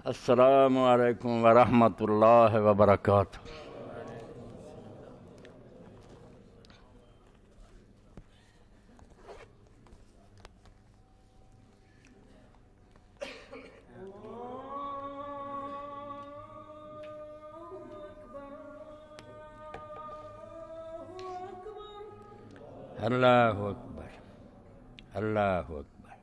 السلام علیکم ورحمۃ اللہ وبرکاتہ۔ اللہ اکبر، اللہ اکبر۔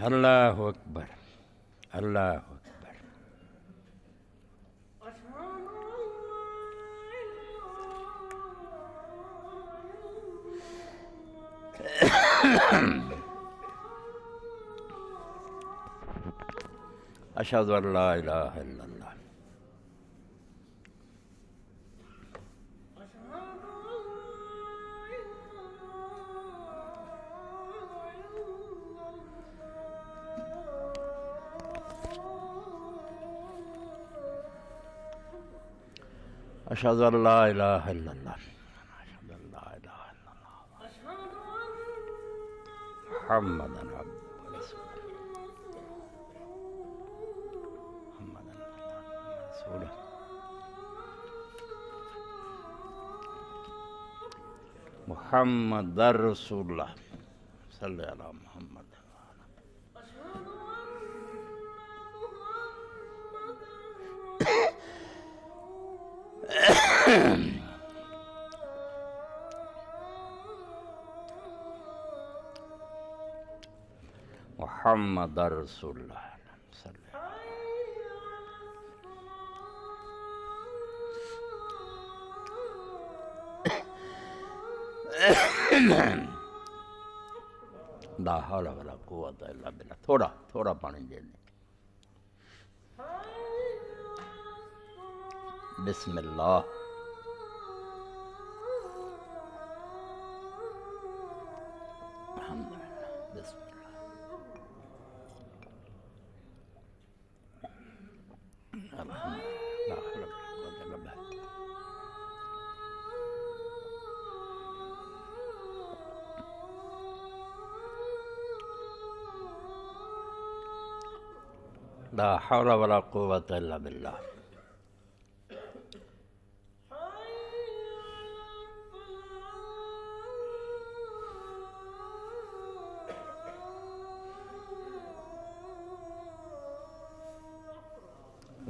اللہ اکبر، اللہ اکبر۔ اشہد ان لا الہ الا اللہ۔ اشہد ان لا الہ الا اللہ، اشہد ان لا الہ الا اللہ، محمد عبدہ ورسولہ، محمد رسول اللہ، صلی علی محمد۔ محمد رسول اللہ صلی لا حول ولا قوت الا باللہ۔ تھوڑا پانی دے دیں۔ بسم اللہ۔ الحمدللہ، بسم اللہ۔ الحمدللہ، لا حول ولا قوت الا باللہ۔ لا حول ولا قوت الا باللہ۔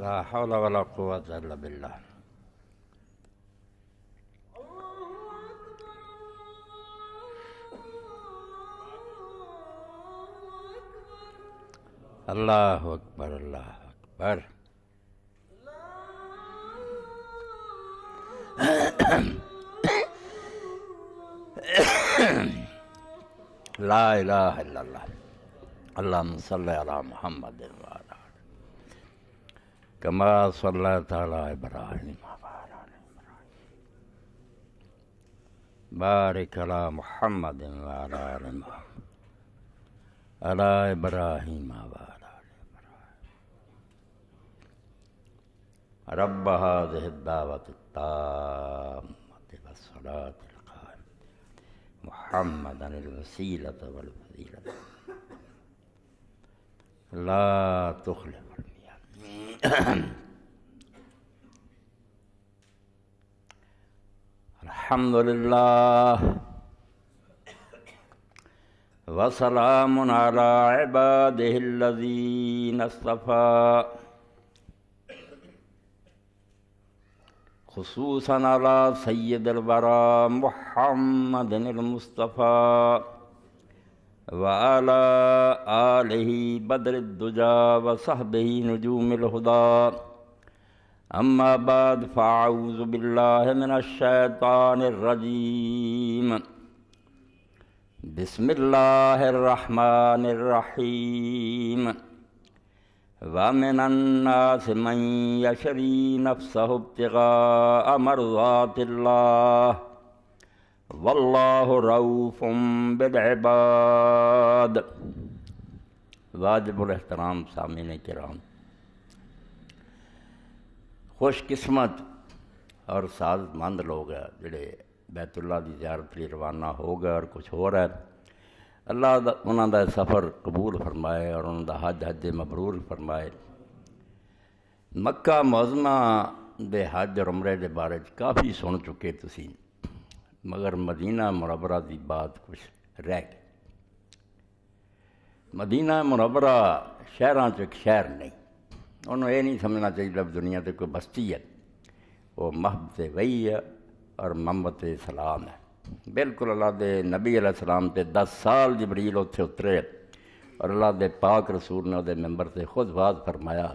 لا حول ولا قوت الا باللہ۔ اللہ اکبر، اللہ اکبر۔ لا الہ الا اللہ۔ اللہم صلی علی محمد وعلی کما صلیت علی ابراہیم وعلی آل ابراہیم، بارک علی محمد وعلی آل محمد علی ابراہیم وعلی آل ابراہیم۔ رب هذه الدعوة التامة والصلاة القائمة محمدا الوسيلة والفضيلة لا تخلف الحمد للہ وسلام علی عبادہ الذین اصطفیٰ، خصوصاً علی سید الورى محمد المصطفیٰ وعلى آلہ بدر الدجى وصحبہ نجوم الہدى، اما بعد فاعوذ باللہ من الشیطان الرجیم، بسم اللہ الرحمن الرحیم، ومن الناس من یشری نفسہ ابتغاء مرضات اللہ واللہ رؤوف بالعباد۔ واجب الاحترام سامعین کرام، خوش قسمت اور سعادت مند لوگ ہیں جڑے بیت اللہ دی زیارت لیے روانہ ہو گئے اور کچھ ہو رہا ہے۔ اللہ انہوں دا سفر قبول فرمائے اور انہوں دا حج مبرور فرمائے۔ مکہ معظمہ دے حج اور عمرے دے بارے کافی سن چکے تسی، مگر مدینہ منورہ دی بات کچھ رہ گئی۔ مدینہ منورہ شہراں ایک شہر نہیں، انہوں یہ نہیں سمجھنا چاہیے جب دنیا تے کوئی بستی ہے، وہ محبت وحی ہے اور محبت سلام ہے۔ بالکل اللہ دے نبی علیہ السلام تے 10 سال جبریل اتھے اترے اور اللہ دے پاک رسول نے دے ممبر سے خود واز فرمایا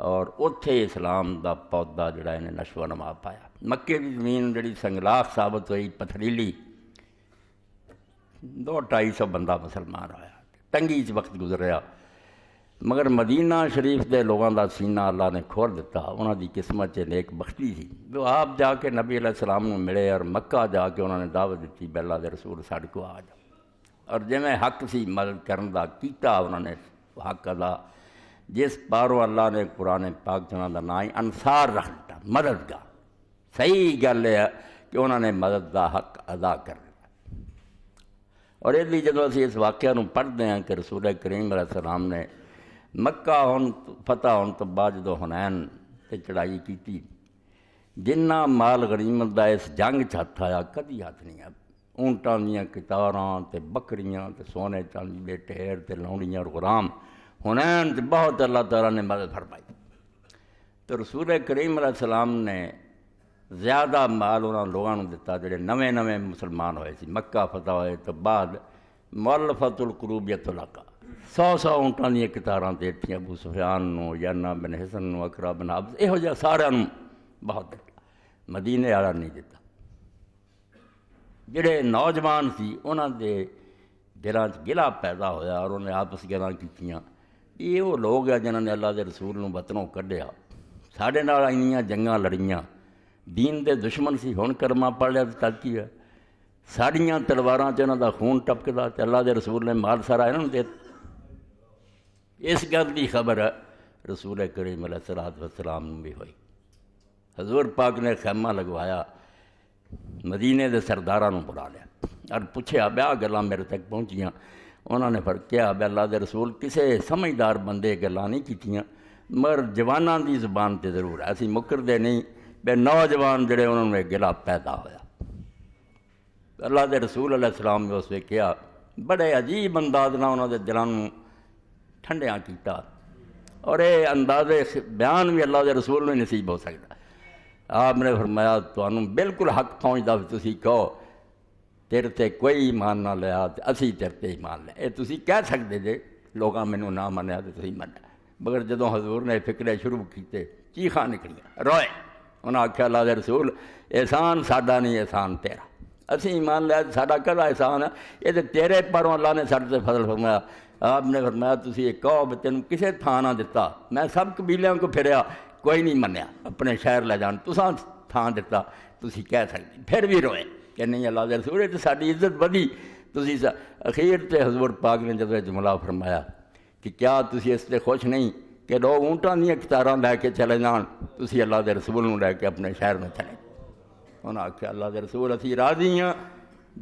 اور اتھے اسلام دا پودا جڑا انہیں نشو و نما پایا۔ مکے دی زمین جڑی سنگلاخ ثابت ہوئی، پتھریلی، 200-250 بندہ مسلمان آیا، تنگی وقت گزریا، مگر مدینہ شریف دے لوگوں دا سینہ اللہ نے کھول دیتا۔ انہوں دی قسمت چ نیک بختی تھی، وہ آپ جا کے نبی علیہ السلام نے ملے اور مکہ جا کے انہوں نے دعوت دیتی کہ اللہ دے رسول ساڈے کو آ جاؤ، اور جویں حق سی مدد کرن دا کیتا انہوں نے حق ادا۔ جس پاروں اللہ نے قرآن پاک چنا دا نام انصار رکھ دیتا، مددگار۔ صحیح گل ہے کہ انہوں نے مدد دا حق ادا کر دیا۔ اور اس لیے جدو اسی اس واقعہ نو پڑھتے ہیں کہ رسول کریم علیہ السلام نے مکہ فتح ہونے تو بعد جدو حنین تے چڑھائی کیتی، جنہ مال غنیمت دا اس جنگ ہاتھ آیا کدی ہاتھ نہیں آیا۔ اونٹاں دیاں قطاراں تے بکریاں تے سونے چاندی دے ٹھیر تے لونڑیاں اور غلام، حنین تے بہت اللہ تعالیٰ نے مدد فرمائی۔ تو رسول کریم علیہ السلام نے زیادہ مال انہاں لوگوں دیتا جڑے نویں نویں مسلمان ہوئے سی۔ مکہ فتح ہوئے تو بعد مؤلفۃ القلوب یتلقا 100 اونٹاں دیاں قطاراں دیتیاں ابو سفیان نو، یانا بن حسن نو، اقرا بن حابس، یہو جہاں سارا بہت دیتا، مدینے والا نہیں دیتا۔ جڑے نوجوان سی انہاں دے دلاں چ گلا پیدا ہویا اور انہیں آپس گلاں کیتیاں، یہ وہ لوگ ہیں جنہوں نے اللہ دے رسول نو وطنوں کڈیا، ساڈے نال اینیاں جنگاں لڑیاں، دین دے دشمن سی، ہن کلمہ پڑھ لیا تو ترقی ہے، ساڑیاں تلواراں چ انہاں دا خون ٹپکدا تے اللہ دے رسول نے مال سارا انہاں نوں دے دتا۔ اس گل کی خبر رسول کریم علیہ السلام بھی ہوئی۔ حضور پاک نے خیمہ لگوایا، مدینے دے سرداراں نوں بلا لیا اور پوچھیا بیا گلاں میرے تک پہنچیاں، انہوں نے فرقیا بے اللہ دے رسول کسے سمجھدار بندے گلاں نہیں کیتیاں، مگر جواناں دی زبان تے ضرور ہے، اسی مکردے نہیں، بے نوجوان جڑے انہوں نے گلا پیدا ہویا۔ اللہ دے رسول علیہ السلام نے اس نے کیا، بڑے عجیب انداز نہ انہوں دے دلاں نوں ٹھنڈیاں کیتا، اور یہ انداز بیان بھی اللہ دے رسول میں نصیب ہو سکتا۔ آپ نے فرمایا تمہیں بالکل حق پہنچتا تسی کہو تیرے تے کوئی ایمان نہ لیا اسی تیرے تے ایمان لیا، یہ تسی کہہ سکتے جے لوگاں مینوں نہ منیا تو تسی منیا، مگر جدوں حضور نے فکرے شروع کیتے چیخاں نکلیاں، روئے، انہاں آکھیا اللہ دے رسول احسان ساڈا نہیں احسان تیرا، اسی ایمان لیا ساڈا کہڑا احسان ہے، یہ تو تیرے پروں اللہ نے ساڈے تے فضل فرمایا۔ آپ نے فرمایا تسی یہ کہو بھی تینوں کسے تھان نہ دتا، میں سب قبیلیاں کو پھریا کوئی نہیں منیا، اپنے شہر لے جان تساں تھان دتا، تسی کہہ سکتے، پھر بھی روئے کہ نہیں اللہ دے رسول تے ساڈی عزت بدی، تسی اخیر تے حضور پاک نے جب جملہ فرمایا کہ کیا تسی اس تے خوش نہیں کہ لوگ اونٹاں دیاں قطاراں لے کے چلے جان، تسی اللہ دے رسول نوں لے کے اپنے شہر میں چلے۔ انہاں آکھیا اللہ دے رسول اسی راضی ہاں،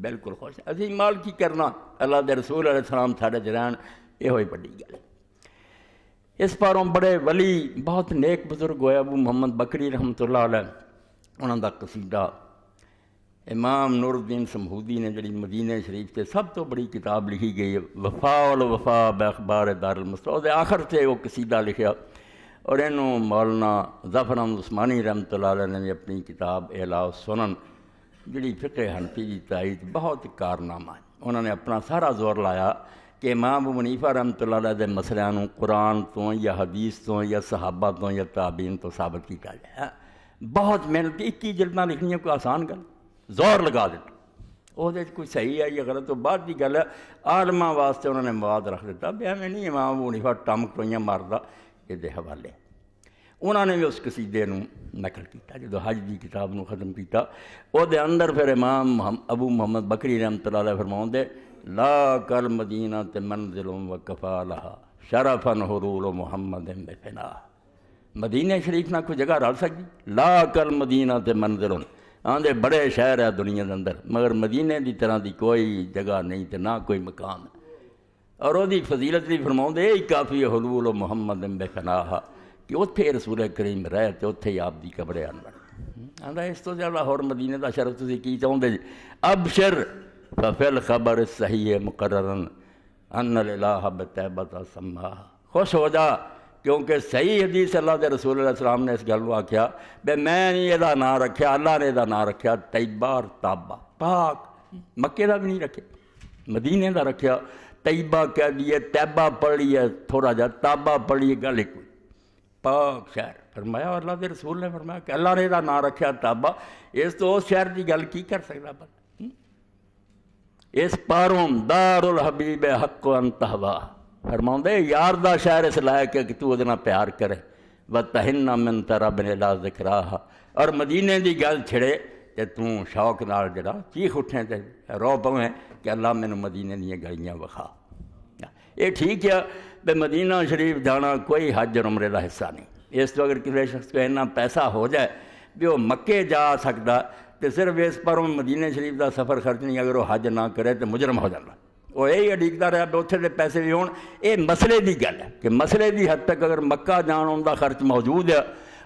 بالکل خوش، اسی مال کی کرنا، اللہ دے رسول علیہ السلام ساڈے چ رہن، یہ ہوئی بڑی گل۔ اس پاروں بڑے ولی بہت نیک بزرگ ہوئے، ابو محمد بکری رحمۃ اللہ علیہ، انہوں دا قصیدہ امام نور الدین سمہودی نے جڑی مدینہ شریف سے سب تو بڑی کتاب لکھی گئی ہے وفا الوفا باخبار دار المصطفیٰ، دے آخر سے وہ قصیدہ لکھیا، اور انہوں مولانا ظفر احمد عثمانی رحمۃ اللہ علیہ نے بھی اپنی کتاب اعلاء السنن جڑی فقہ حنفی کی تائید بہت کارنامہ ہے، انہوں نے اپنا سارا زور لایا کہ امام ابو حنیفہ رحمۃ اللہ علیہ دے مسئلیاں نوں قرآن تو یا حدیث تو یا صحابہ تو یا تابعین تو ثابت کیتا جائے۔ بہت محنت، 21 جلداں لکھنیاں کوئی آسان گل، زور لگا دیتا، وہ کوئی صحیح ہے یا غلط تو بعد کی گل ہے، عالماں واسطے انہوں نے مواد رکھ دیتا، بھی ایویں نہیں امام ابو حنیفہ ٹم ٹوئیاں ماردا، یہ دے حوالے۔ انہوں نے بھی اس قصیدے نو نقل کیتا جدو حج دی کتاب نو ختم کیتا او دے اندر پھر امام ابو محمد بکری رحمۃ اللہ علیہ فرماؤں دے لا کل مدینہ تے منزل و کفا لہا شرفن حرول محمد بفنا مدینہ شریف نہ کوئی جگہ رل سکتی لا کل مدینہ تے منزل آندے بڑے شہر ہے دنیا دے اندر مگر مدینے دی طرح دی کوئی جگہ نہیں تے نہ کوئی مقام ہے اور وہ دی فضیلت بھی فرماؤں دے یہی کافی ہے حلول محمد بفناہا کہ اتھے رسول کریم رہے تے اتھے ہی آپ دی قبر انور آندا اس تو زیادہ اور مدینے دا شرف تسی کی چاہندے جی ابشر ففی الخبر الصحیح مقررن ان الالہ بطیبۃ سماہا خوش ہو جا کیونکہ صحیح حدیث اللہ دے رسول علیہ السلام نے اس گل کو آکھیا بے میں نہیں یہ نام رکھیا اللہ نے یہ نام رکھیا طیبہ اور تابہ پاک مکے دا بھی نہیں رکھے مدینے دا رکھیا طیبہ کہہ دیے طیبہ پڑھ لیے تھوڑا جا تابہ پڑھ لیے گل ایک پاک شہر فرمایا اور اللہ دے رسول نے فرمایا کہ اللہ نے یہ نام رکھیا تابہ اس تو اس شہر دی گل کی کر سکتا بس اس پاروں دار الحبیب حق و انتہوا فرماؤں دے یار دا شہر اس لائق ہے کہ تو ادنا پیار کرے وَتَحِنَّ مِن تَرَبْنِ لَا ذِكْرَاهَا اور مدینے دی گل چھڑے تے تو شوق نال جڑا چیخ اٹھیں تے رو پویں کہ اللہ مینوں مدینے دیاں گلیاں وکھا یہ ٹھیک ہے بے مدینہ شریف جانا کوئی حج اور عمرے دا حصہ نہیں اس تو اگر کسی شخص کو اتنا پیسہ ہو جائے بھی وہ مکے جا سکتا تو صرف اس پر مدینہ شریف دا سفر خرچ نہیں اگر وہ حج نہ کرے تو مجرم ہو جاتا وہ یہی اڈیکتا رہا بھی اتنے دے پیسے بھی ہون یہ مسئلے دی گل ہے کہ مسئلے دی حد تک اگر مکہ جان ان دا خرچ موجود ہے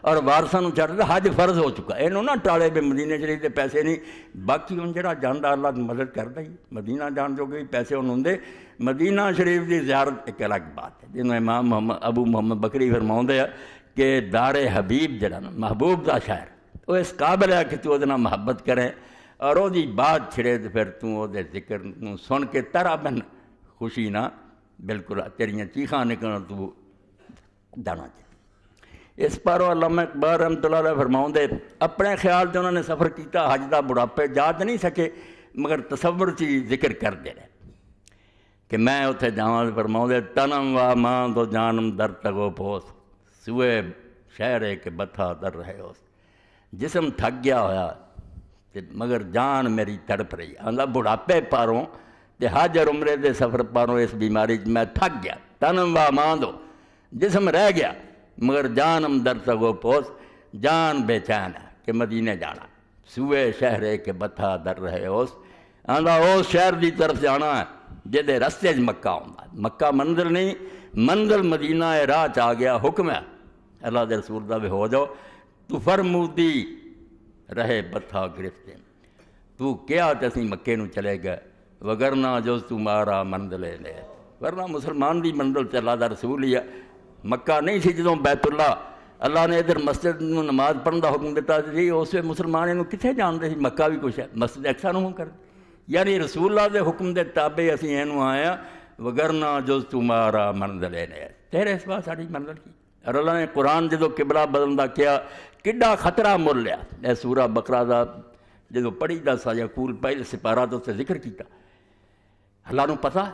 اور وارثاں نوں چھڈ حج فرض ہو چکا اینوں نہ ٹالے بھی مدینہ شریف دے پیسے نہیں باقی ہن جڑا جاندا اللہ دی مدد کردا ہی مدینہ جان جو کہ پیسے ہن ہوندے مدینہ شریف دی زیارت ایک الگ بات ہے جنوں امام ابو محمد بکری فرماؤندے کہ دار حبیب جڑا نا محبوب دا شہر وہ اس قابل ہے کہ تو ادنا محبت کریں اور وہ دی بات چھڑے تو پھر تو وہ دے ذکر سن کے ترا بن خوشی نہ بالکل تیریاں چیخاں نکلنا تو جانا چاہیے اس پر علامہ اقبال رحمۃ اللہ علیہ فرماؤں دے اپنے خیال سے انہوں نے سفر کیتا حج دا بڑھاپے جا تو نہیں سکے مگر تصور چی ذکر کر دے رہے کہ میں اتنے جاواں فرماؤں دے تنم و ماں تو جانم در تگو پوس سوئے شہر ہے کہ بتھا در رہے ہو جسم تھک گیا ہویا مگر جان میری تڑپ رہی آندا بڑھاپے پاروں تے حج اور عمرے دے سفر پاروں اس بیماری میں تھک گیا تنم و ماں دو جسم رہ گیا مگر جانم در تگو پوس جان بے چین ہے کہ مدینے جانا سوئے شہر ہے کہ بتھا در رہے ہو آندا اس شہر دی طرف جانا ہے جدے رستے مکہ ہوندا مکہ منزل نہیں منزل مدینہ راہ چ آ گیا حکم ہے اللہ دے رسول دا بھی ہو جاؤ تو فرمودی رہے بتھا گرفتے تو کیا تسی مکے نو چلے گئے وگرنہ جز تمہارا منزل لے ورنہ مسلمان دی منزل تے اللہ دا رسول ہی ہے مکہ نہیں سی جدوں بیت اللہ نے ادھر مسجد نو نماز پڑھن دا حکم دیتا جی اس وقت مسلمان نو کتنے جانتے سی مکہ بھی کچھ ہے مسجد اقصی نو کر یعنی رسول اللہ دے حکم دے تابع اسی اینو آیا وگرنہ جز تمہارا منزل لے تیرے اس بات ساڑی منزل کی اور اللہ نے قرآن جدو قبلہ بدلدا کیا کڈا خطرہ مول لیا اے سورہ بقرہ دا جدو پڑھی دا سا یقول پہلے سپارہ تو سے ذکر کیتا اللہ نو پتا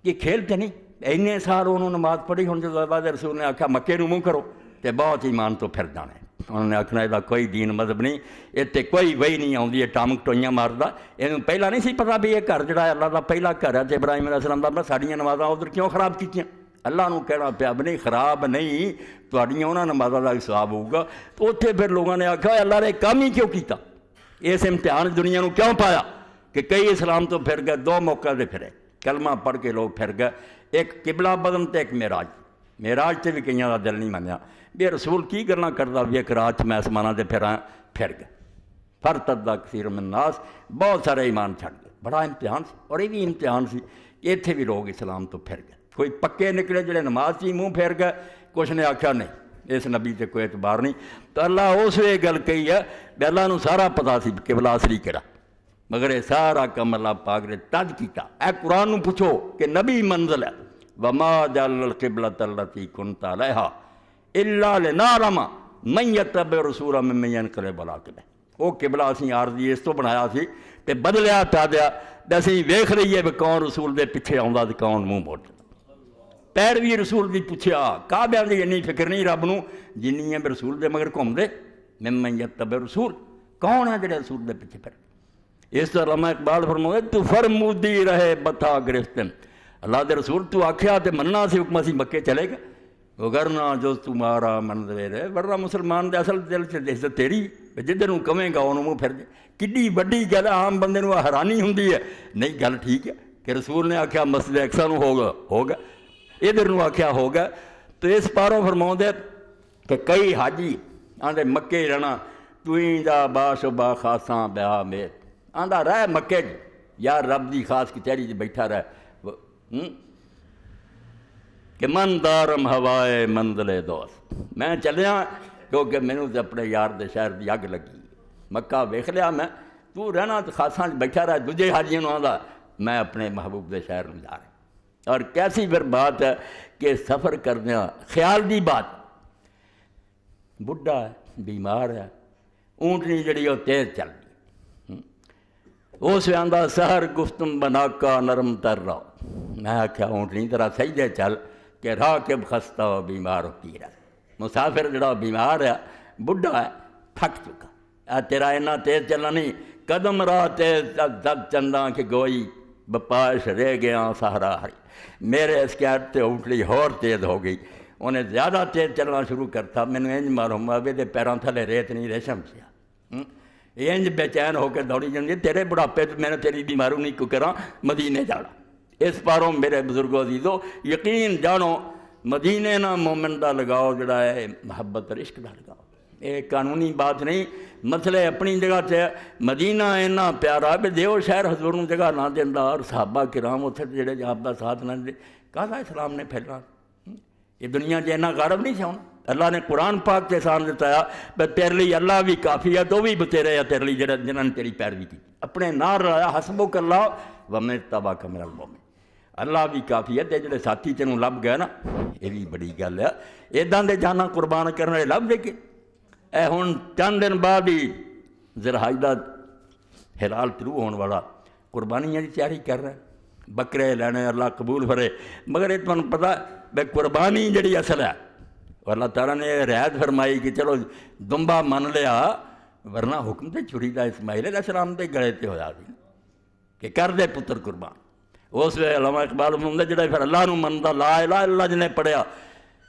کہ کھیلتے نہیں اینے سال انہوں نے نماز پڑھی ہوں جدو اللہ دے رسول نے آکھا مکے نو منہ کرو تے بہت ایمان تو پھر جانے انہوں نے آکھنا یہ کوئی دین مذہب نہیں اتنے کوئی وہی نہیں آتی یہ ٹامک ٹوئیاں ماردا یہ پہلا نہیں سی پتا بھی یہ گھر جڑا اللہ دا پہلا گھر ہے تے ابراہیم علیہ السلام دا ساڑیاں نمازاں ادھر کیوں خراب کیتیاں اللہ نو کہنا پیا بھی نہیں خراب نہیں تہاڈیاں انہاں نمازاں دا ثواب ہوگا تو اتنے پھر لوگوں نے آکھا اللہ نے کام ہی کیوں کیتا اس امتحان دنیا نو کیوں پایا کہ کئی اسلام تو پھر گئے دو موقع دے پھرے کلمہ پڑھ کے لوگ پھر گئے ایک قبلہ بدن تے ایک معراج تے بھی کئیاں دا دل نہیں منیا بھی رسول کی گلاں کردا بھی ایک رات میں آسماناں تے پھر گئے فرتدا کثیر من الناس بہت سارے ایمان چھڈ گئے بڑا امتحان سی اور یہ بھی امتحان سی اتنے بھی لوگ اسلام تو پھر گئے کوئی پکے نکلے جڑے نماز سی منہ پھیر گئے کچھ نے آکھیا نہیں اس نبی تے کوئی اعتبار نہیں تو اللہ اس وے گل کہی ہے بھی اللہ نو سارا پتا سی قبلہ اصلی کہڑا مگر یہ سارا کم اللہ پاک نے تد کیتا اے قرآن نو پوچھو کہ نبی منزل ہے وما جعل القبلۃ التی کنت علیہا الا لنعلم من یتبع الرسول ممن ینقلب علی عقبیہ وہ قبلہ اسی عارضی اس تو بنایا سی تے بدلیا پیا دیا تے اسی ویکھ رہیے بھی کون رسول دے پیچھے آوندا تے کون منہ موڑ پیروی رسول دی پوچھیا کعبیاں دی انی فکر نہیں رب نو جنی ہے رسول دے مگر گھوم دے ممن یتبع رسول کون ہے جڑے رسول دے پیچھے پھر اس طرح علامہ اقبال فرماؤں تو فرمودی رہے بتا گرفتن اللہ دے رسول تو آکھیا تے مننا سی حکم سی مکے چلے گا وگرنا جو تمہارا من دے رہے ورنہ مسلمان دے اصل دل سے عزت تیری جدھر نوں کہیں گا انہوں منہ پھر دے کڈی وڈی گل عام بندے نوں حیرانی ہوندی ہے نہیں گل ٹھیک ہے کہ رسول نے آکھیا مسجد اقصی نوں ہوگا ادھر نوں آکھیا ہوگا تو اس پاروں فرماؤں دے کہ کئی حاجی آندے مکے رہنا توئیں دا باشبہ خاصاں بیا میر آندا رہ مکے یار رب دی خاص کچہری چ بیٹھا رہ کہ من دارم ہوائے منزل دوست میں چلیا کیونکہ مینوں تے اپنے یار دے شہر دی اگ لگی مکہ ویکھ لیا میں تو رہنا تو خاصاں بیٹھا رہ دوجے حاجیاں نوں آندا میں اپنے محبوب دے شہر نوں جا رہا اور کیسی پھر بات ہے کہ سفر کردیاں خیال دی بات بڈھا ہے بیمار ہے اونٹنی جڑی وہ تیز چل رہی اس میں آندا سحر گفتم بنا کا نرم تر رہو میں آخیا اونٹنی ذرا سجدے چل کہ راکب خستہ ہو بیمار ہو پی رہا مسافر جڑا بیمار ہے بڈھا ہے تھک چکا تیرا اینا تیز چلنا نہیں قدم راہ تیز دب چنداں کہ گوئی بپاش رہ گیا سہارا ہری میرے اسکیٹ تے اونٹلی ہور تیز ہو گئی انہیں زیادہ تیز چلنا شروع کرتا مینوں انج ماروں مابے دے پیراں تھلے ریت نہیں ریشم سیا انج بے چین ہو کے دوڑی جاندی تیرے بڑھاپے تو میں نے تیری بیماروں نہیں کو کراں مدینے جانا اس پاروں میرے بزرگوں عزیزو یقین جانو مدینے نہ مومن دا لگاؤ جڑا ہے محبت اور عشق دا لگاؤ یہ قانونی بات نہیں مسئلے اپنی جگہ سے مدینہ اینا پیارا بھی دیو شہر حضور نوں جگہ نہ دیندا اور صحابہ کرام اتھے جڑے آپ دا ساتھ نہ دے کہا اسلام نے پھیلنا یہ دنیا جینا غارب نہیں سون اللہ نے قرآن پاک کے سان دتایا بے تیرے لیے اللہ بھی کافی ہے تو بھی بتیرے ہے تیرے لیے جنہاں نے تیری پیروی کی اپنے نار رہا حسبک اللہ ومن تبعک من المؤمنین اللہ بھی کافی ہے تے جڑے ساتھی تینوں لب گئے نا یہ بھی بڑی گل ہے اداں دے جانا قربان کرنے لب دے کے اے ہن چند دن بعد ہی ذرحج دا ہلال شروع ہونے والا قربانیاں دی تیاری کر رہے ہیں بکرے لینے اللہ قبول فرے مگر یہ تمہیں پتہ بے قربانی جڑی اصل ہے اور اللہ تعالیٰ نے رعایت فرمائی کہ چلو دمبا من لیا ورنہ حکم تے چھری دا اسماعیل علیہ السلام دے گلے تے ہویا سی کہ کر دے پتر قربان اس وقت علامہ اقبال فرماتا جڑا پھر اللہ نو مندا لا الہ الا اللہ جنے پڑھیا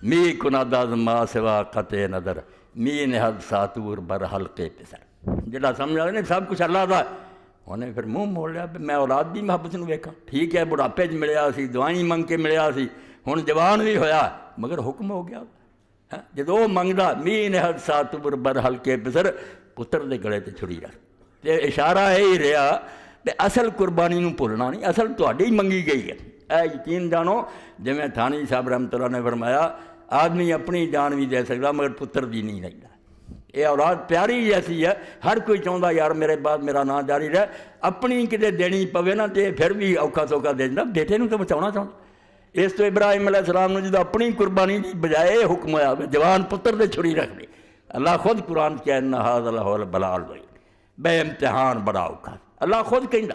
می کنادا ما سوا قطع نظر می نہد ساتور بر حلقے پسر جڑا سمجھا نہیں سب کچھ اللہ دا انہیں پھر منہ موڑ لیا میں اولاد بھی محبت نو ویکھاں ٹھیک ہے بڑھاپے چ ملیا سی دعائیں منگ کے ملیا سی ہن جوان بھی ہویا مگر حکم ہو گیا جدو وہ منگدا می نہد ساتور بر حلقے پسر پتر دے گلے تے چھری رکھ تے اشارہ یہی رہا تے اصل قربانی نو بھولنا نہیں اصل تہاڈی منگی گئی ہے اے یقین جانو جویں تھانی صاحب رحمۃ اللہ نے فرمایا آدمی اپنی جان بھی دے سکتا مگر پتر دی نہیں لیندا یہ اولاد پیاری ایسی ہے ہر کوئی چاہتا یار میرے بعد میرا نام جاری رہے اپنی کتے دینی پوے نا تے پھر بھی اوکھا سوکھا دے دینا بیٹے نوں تو بچاؤنا چاہتا اس تو ابراہیم علیہ السلام نے جدو اپنی قربانی دی بجائے حکم ہوا جوان پتر دے چھری رکھ دے اللہ خود قرآن کیا ان ھذا لہو البلاء بے امتحان بڑا اوکھا اللہ خود کہندا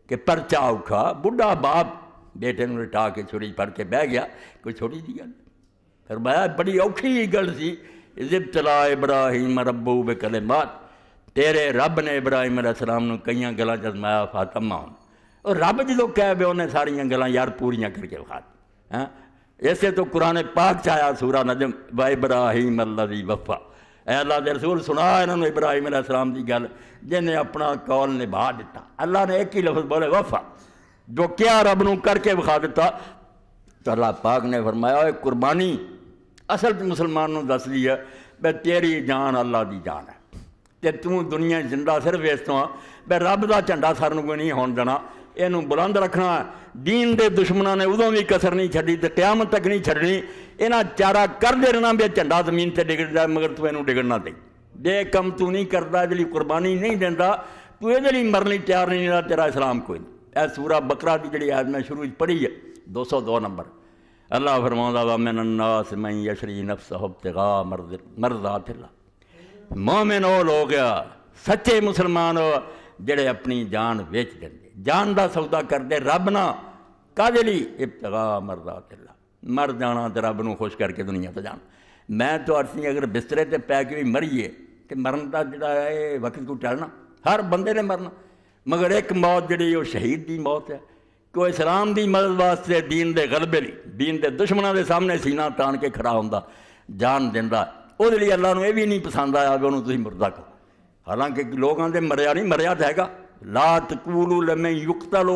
کہ پرچا اوکھا بڈھا باپ بیٹے نوں لٹا کے چھری پڑ کے بہ گیا کوئی چھوٹی دی گل فرمایا بڑی اوکھی گل سی اذ ابتلا ابراہیم ربہ بکلمات تیرے رب نے ابراہیم علیہ السلام نوں کئیاں گلاں جزمایا فاطمہ اور رب جدو کہہ بے انہیں ساریاں گلاں یار پوریاں کر کے بخا ایسے تو قرآن پاک چایا سورہ نجم و ابراہیم الذی وفا اے اللہ دے رسول سنا انہوں نے ابراہیم علیہ السلام دی گل جنہیں اپنا قول نبھا دیتا اللہ نے ایک ہی لفظ بولے وفا جو کیا رب نوں کر کے بخا دیتا تو اللہ پاک نے فرمایا اے قربانی اصل مسلمان نوں دس دی ہے بے تیری جان اللہ دی جان ہے تے تو دنیا زندہ صرف اس تو بے رب دا جھنڈا سر نوں کوئی نہیں ہون دینا اینوں بلند رکھنا دین دے دشمناں نے ادوں بھی کسر نہیں چھڈی تے قیامت تک نہیں چھڈنی انہاں چارہ کر دے رہنا بے جھنڈا زمین تے ڈگ جائے مگر تو اینوں ڈگن نہ دے دے کم تو نہیں کردا دے لئی قربانی نہیں دیندا تو اے دے لئی مرنے تیار نہیں رہا تیرا اسلام کوئی نہیں اے سورہ بقرہ دی جڑی آیت میں شروع وچ پڑھی ہے 202 نمبر اللہ فرماؤں گا من الناس من یشری نفسہ ابتغاء مرضات اللہ مومن وہ لوگ سچے مسلمان جڑے اپنی جان ویچ دیں جان دا سودا کر دے رب نہ کدے لئی ابتغاء مرضات اللہ مر جانا تو رب نو خوش کر کے دنیا تو جانا. میں تو ارسی اگر بسترے تے پی کے بھی مریے تو مرن کا جڑا ہے وقت کو ٹلنا، ہر بندے نے مرنا، مگر ایک موت جڑی وہ شہید دی موت ہے کہ وہ اسلام دی مدد واسطے دین دے غلبے لی، دین دے دشمنوں دے سامنے سینہ تان کے کھڑا ہوندا، جان دیندا. وہ لیے اللہ نے یہ بھی نہیں پسند آیا کہ انہوں تسی مردہ کہو. حالانکہ لوگوں دے مریا نہیں، مریا تو ہے گا. لا تقولوا لمن یقتل،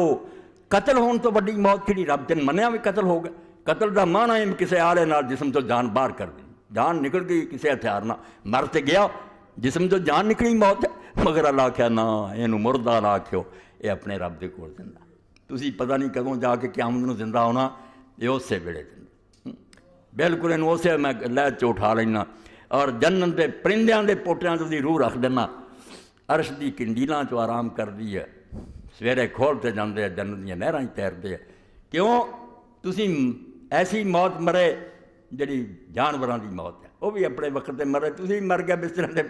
قتل ہون تو بڑی موت کیڑی، رب تین منیا بھی قتل ہو گیا. قتل دا معنی ہے کسی آلے نال جسم تو جان باہر کر دی، جان نکل گئی کسی ہتھیار نہ، مر تے گیا جسم تو جان نکلی موت ہے. مگر اللہ آخیا نہ یہ مردہ نہ آخو، یہ اپنے رب دے کول زندہ. تسی پتہ نہیں کدوں جا کے قیامت نو زندہ ہونا، یہ اسے ویلے زندہ. بالکل انہوں اسے میں لے چ اٹھا لینا اور جنت دے پرندیاں دے پوٹیاں دی روح رکھ دینا، عرش دی کنڈیلاں چ آرام کر دی ہے، سویرے کھولتے جاندے ہیں جنت دیا نہراں تیرتے ہیں. کیوں؟ تسی ایسی موت مرے جڑی جانوراں دی موت ہے، وہ بھی اپنے وقت تے مرے، تسی مر گئے بستر تے،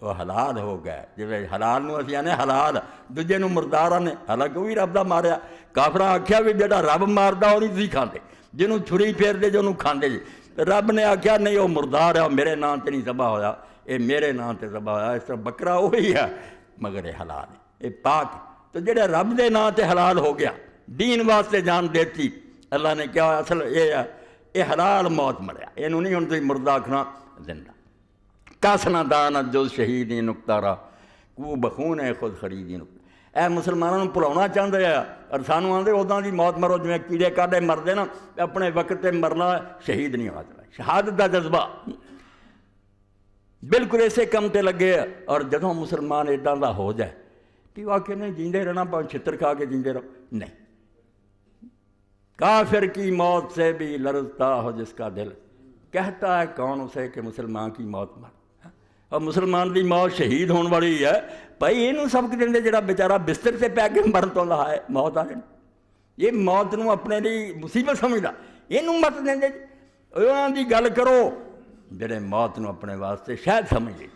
وہ حلال ہو گئے. جی حلال نو اسی آنے حلال، دوجے نو مردار نے، حالانکہ وہی رب دا ماریا. کافراں آکھیا بھی جڑا رب ماردا وہ نہیں تسی کھاندے، جنوں چھری پھیر دے جو انہوں کھاندے جی. رب نے آکھیا نہیں وہ مردار ہے، میرے نام تے نہیں ذبح ہویا، یہ میرے نام تے ذبح ہویا. اس طرح بکرا وہی ہے مگر یہ حلال ہے، یہ پاک. تو جڑا رب دے نام تے حلال ہو گیا، دین واسطے جان دیتی، اللہ نے کیا اصل یہ ہے یہ حلال موت مریا، یہ نہیں ہوں تھی مردہ آکھنا زندہ. کاسنا دانت جو شہیدی نکتارا کو بخون ہے خود خریدی نکتارا. اے مسلمانوں بھلاونا چاہتے ہیں اور سانوں آدھے ادا کی موت مرو جی کیڑے کاڑے مرتے نا، اپنے وقت تے مرنا، شہید نہیں ہونا چاہیے. شہادت کا جذبہ بالکل اسے کم تے لگے. اور جدوں مسلمان ادا دا ہو جائے کہ واقعی نہیں جیندے رہنا پاؤں چھتر کھا کے جیندے رہو، نہیں. کافر کی موت سے بھی لرزتا ہو جس کا دل، کہتا ہے کون اسے کہ مسلمان کی موت مر. اور مسلمان دی موت شہید ہونے والی ہے بھائی، یہ سبق دیں جڑا بیچارہ بستر سے پی کے مرن تو رہا ہے، موت آ جائے. یہ موت نو اپنے لیے مصیبت سمجھدا، یہ مت دیں جی. انہوں دی گل کرو جڑے موت نو اپنے واسطے شاید سمجھے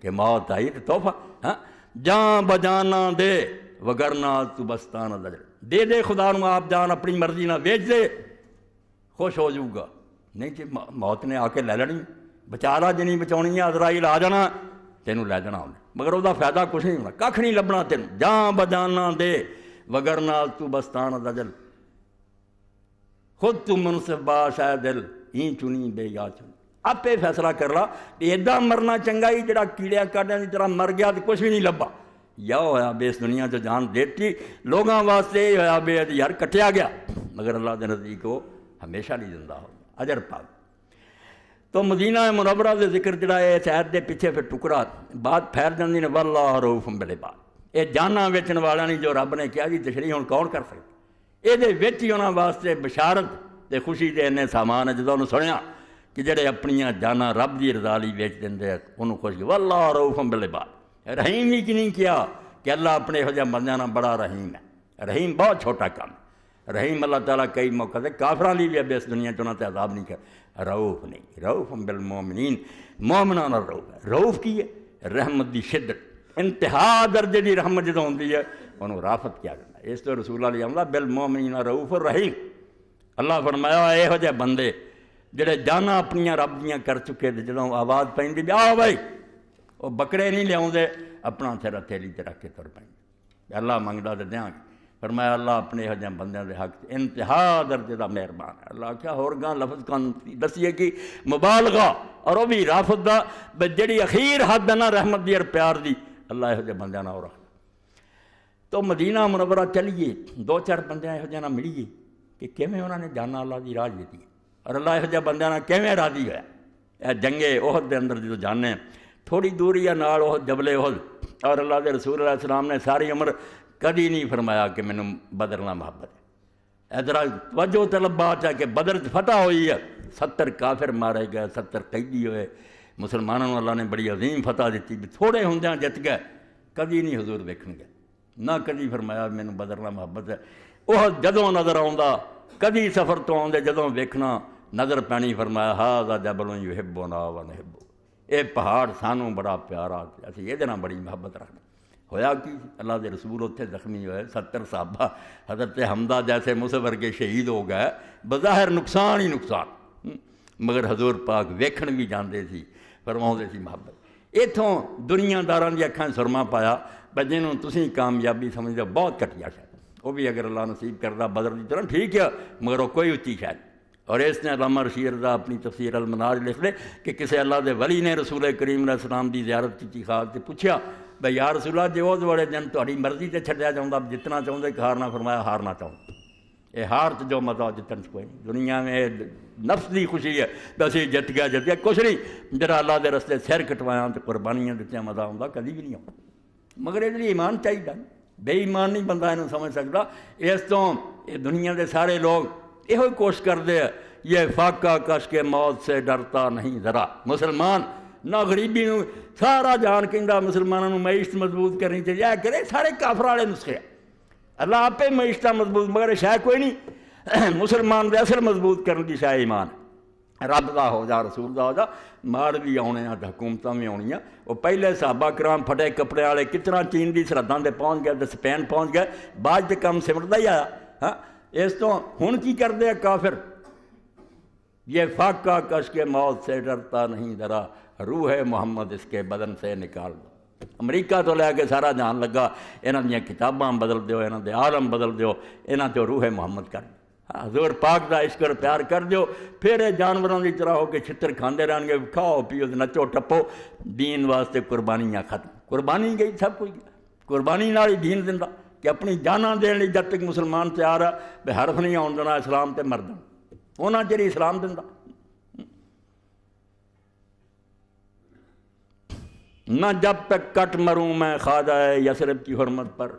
کہ موت آئی تو تحفہ. ہاں جان بجانا دے وگرنا تو بستان دے دے خدا نو آپ جان اپنی مرضی نہ بیچ دے، خوش ہو جاؤ گا. نہیں جی موت نے آ کے لے لینی، بچارا جنی بچاؤنی ہے، عزرائیل آ جانا تینوں لے جانا انہیں، مگر وہ فائدہ کچھ نہیں ہونا، کھ نہیں لبنا تینوں. جان بجانا دے وگرنا تو بستان دجل، خود تو منصف باش ہے دل ہی چنی بے یا چنی. آپ یہ فیصلہ کر لا کہ ادا مرنا چنگا ہی جڑا کیڑے کاڑیاں کی طرح مر گیا تو کچھ بھی نہیں لبا، یا ہویا بے اس دنیا جو جان دیتی لوگوں واسطے ہویا بے یار کٹیا گیا، مگر اللہ کے نزدیک وہ ہمیشہ نہیں زندہ ہو. اجر پاک. تو مدینہ منورہ دے ذکر جڑا ہے شہر دے پیچھے پھر ٹکڑا بات پھیر جاندی نے واللہ رؤوف بالعباد. یہ جانا ویچن والا نہیں جو رب نے کیا جی تشریح ہوں کون کر سکتا. یہ ہی انہوں واسطے بشارت تے خوشی دے انے سامان ہے. جدوں سنیا کہ جڑے اپنیاں جانا رب دی رضا لئی ویچ دے انہوں خوش گئے. واللہ رؤوف بالعباد. رحیم ہی کی نہیں کیا کہ اللہ اپنے یہو جہاں بندیاں نال بڑا رحیم ہے. رحیم بہت چھوٹا کام ہے. رحیم اللہ تعالیٰ کئی موقع سے کافراں لی بھی اب اس دنیا چ انہاں تے عذاب نہیں کر. رؤوف نہیں، رؤوف بالمومنین، مومناں نال رؤوف ہے. رؤوف کی ہے رحمت دی شدت، انتہا درجے دی رحمت جدوں ہوندی ہے انہوں رافت کیا جاتا ہے. اس تو رسول اللہ علیہ بالمومنین رؤوف الرحیم. اللہ فرمایا یہو جہے بندے جڑے جانا اپنیاں رب دیاں کر چکے تھے، جدوں آواز پیندی بھی آؤ بھائی، وہ بکرے نہیں لیاؤندے، اپنا تھیرا تھیلی تے رکھ کے تر پائیں. اللہ منگدا تے دیاں گے. فرمایا اللہ اپنے یہو جہاں بندیاں دے حق انتہا درجے دا مہربان ہے. اللہ کیا ہور گاں لفظ کان دسیے کہ مبالغہ اور وہ بھی رافت دا جڑی اخیر حد ہے نا رحمت دی اور پیار دی، اللہ یہو جہاں بندیاں نال رکھدا. تو مدینہ منورہ چلیے، دو چار بندیاں یہو جہاں ملیے کہ کیویں انہوں نے جانا اللہ دی راہ دیتی اور اللہ یہو جہاں بندیاں نال کیویں راضی ہویا. اے جنگے احد دے اندر جدوں جانے تھوڑی دوری ہے نال احد جبل احد، اور اللہ دے رسول علیہ السلام نے ساری عمر کدی نہیں فرمایا کہ مینوں بدر نال محبت ہے. ادھر توجہ طلب بات ہے کہ بدر فتح ہوئی ہے، 70 کافر مارے گئے، 70 قیدی ہوئے. مسلمانوں اللہ نے بڑی عظیم فتح دیتی، تھوڑے ہوندیاں جت گئے. کدی نہیں حضور ویکھن گئے، نہ کدی فرمایا مینوں بدر نال محبت ہے. وہ جدوں نظر آਉਂدا، کدی سفر تو آؤندے جدوں ویکھنا نظر پینی، فرمایا ھذا جبل یحبنا ونحب. یہ پہاڑ سانوں بڑا پیارا، اسی یہ نال بڑی محبت رکھنا. ہویا کہ اللہ دے رسول اتنے زخمی ہوئے، 70 صحابہ حضرت حمزہ جیسے مصعب ورگے شہید ہو گئے. بظاہر نقصان ہی نقصان، مگر حضور پاک ویکھن بھی جاندے سی، فرماؤندے سی محبت۔ اتوں دنیا داراں دی اکھاں سرما پایا بھئی جنوں تسی کامیابی سمجھدے بہت گھٹیا شاید، وہ بھی اگر اللہ نصیب کردہ بدر دی طرح ٹھیک ہے، مگر وہ کوئی اچھی شاید۔ اور اس نے علامہ رشید رضا اپنی تفسیر المنار لکھ لے کہ کسی اللہ دے ولی نے رسول کریم علیہ السلام دی زیارت کی خاص سے پوچھا بھئی یا رسول اللہ جی وہ بڑے دن تہاڈی مرضی تے چھڈیا جاؤں جتنا چاہوں کہ ہارنا، فرمایا ہارنا چاہوں، یہ ہار تو جو مزہ جتن کوئی نہیں، دنیا میں نفس دی خوشی ہے بس یہ جت گیا کچھ نہیں، جرا اللہ دے رستے سر کٹوایا تو قربانیاں دتیاں مزہ آؤں کدی بھی نہیں آؤں، مگر یہ ایمان چاہیے، بے ایمان نہیں بندہ انہوں سمجھ سکتا۔ اس تو یہ دنیا دے سارے لوگ یہ کوشش کرتے ہیں، یہ فاقہ کش کے موت سے ڈرتا نہیں ذرا، مسلمان نہ غریبی نو سارا جان کہندا مسلمانوں معیشت مضبوط کرنی چاہیے، کرے سارے کافر والے نسخے، اللہ آپ معیشت مضبوط، مگر شاید کوئی نہیں، مسلمان دے اصل مضبوط کرنے کی شاید ایمان، رب دا ہو جا رسول دا ہو جا، مار بھی آنے ہیں حکومتاں بھی آنی ہیں۔ وہ پہلے صحابہ کرام پھٹے کپڑے والے کتنا چین دی سرحداں دے پہنچ گئے، سپین پہنچ گئے، بعد تے کم سمٹدا ہی آیا۔ ہاں اس تو ہن کی کردے ہیں کافر، یہ فاقہ کش کے موت سے ڈرتا نہیں ذرا، روح محمد اس کے بدن سے نکال دو۔ امریکہ تو لے کے سارا جان لگا انہاں دیاں کتاباں بدل دیو، انہاں دے عالم بدل دیو، انہاں تے روح محمد کر دیو، حضور پاک دا عشق اور پیار کر دیو، پھر یہ جانوراں دی طرح ہو کے چھتر کھاندے رہن گے، کھاؤ پیو نچو ٹپو، دین واسطے قربانیاں ختم، قربانی گئی سب کچھ گیا، قربانی نال ہی دین زندہ، کہ اپنی جاناں دین لئی جب تک مسلمان تیار ہے بے حرف نہیں آن دینا اسلام تے مردن، انہاں چر اسلام دیندا۔ نہ جب تک کٹ مروں میں خواجہ یثرب کی حرمت پر،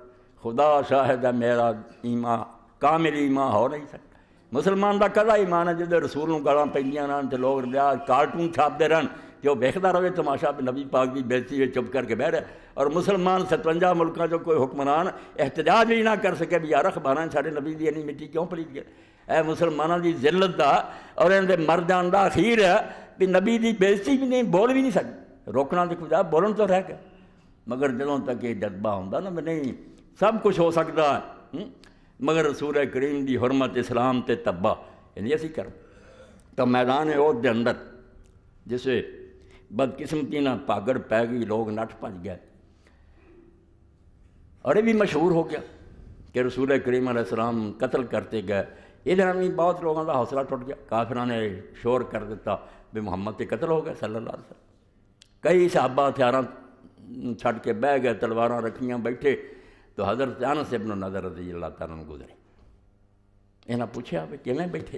خدا شاہد ہے میرا ایمان کامل ایمان ہو نہیں سکتا۔ مسلمان دا کدا ایمان ہے جدے رسول نوں گالاں پیندیاں رہن تے لوگ لیا کارٹون چھاپتے رہن کہ وہ ویکھدا رہے تماشا نبی پاک دی بےزتی ہوئے چپ کر کے بیٹھ رہے، اور مسلمان 57 ملکاں جو کوئی حکمران احتجاج بھی نہ کر سکے بھی یار اخباراں ساڈے نبی دی انی مٹی کیوں پلیت گئے، اے مسلماناں دی ذلت دا اور ان دے مر جان دا اخیر ہے کہ نبی دی بےزتی بھی نہیں، بول بھی نہیں سکتے، روکنا تو کچھ بولن تو رہ گیا، مگر جدوں تک یہ جذبہ ہوندا نا نہیں سب کچھ ہو سکتا ہے، مگر رسول کریم دی حرمت اسلام تے تباہ یعنی اسی کر تو میدان عہد دے اندر جسے بدقسمتی نہ پاگڑ پی گئی، لوگ نٹ پج گئے، اور یہ بھی مشہور ہو گیا کہ رسول کریم علیہ السلام قتل کرتے گئے، یہ بھی بہت لوگوں کا حوصلہ ٹوٹ گیا، کافروں نے شور کر دیتا بھی محمد کے قتل ہو گئے صلی اللہ علیہ وسلم، کئی صحابہ ہتھیاراں چھڈ کے بہ گئے، تلواراں رکھیاں بیٹھے، تو حضرت انس ابن نضر رضی اللہ تعالیٰ عنہ گزرے، انہاں پوچھا بھی کیویں بیٹھے،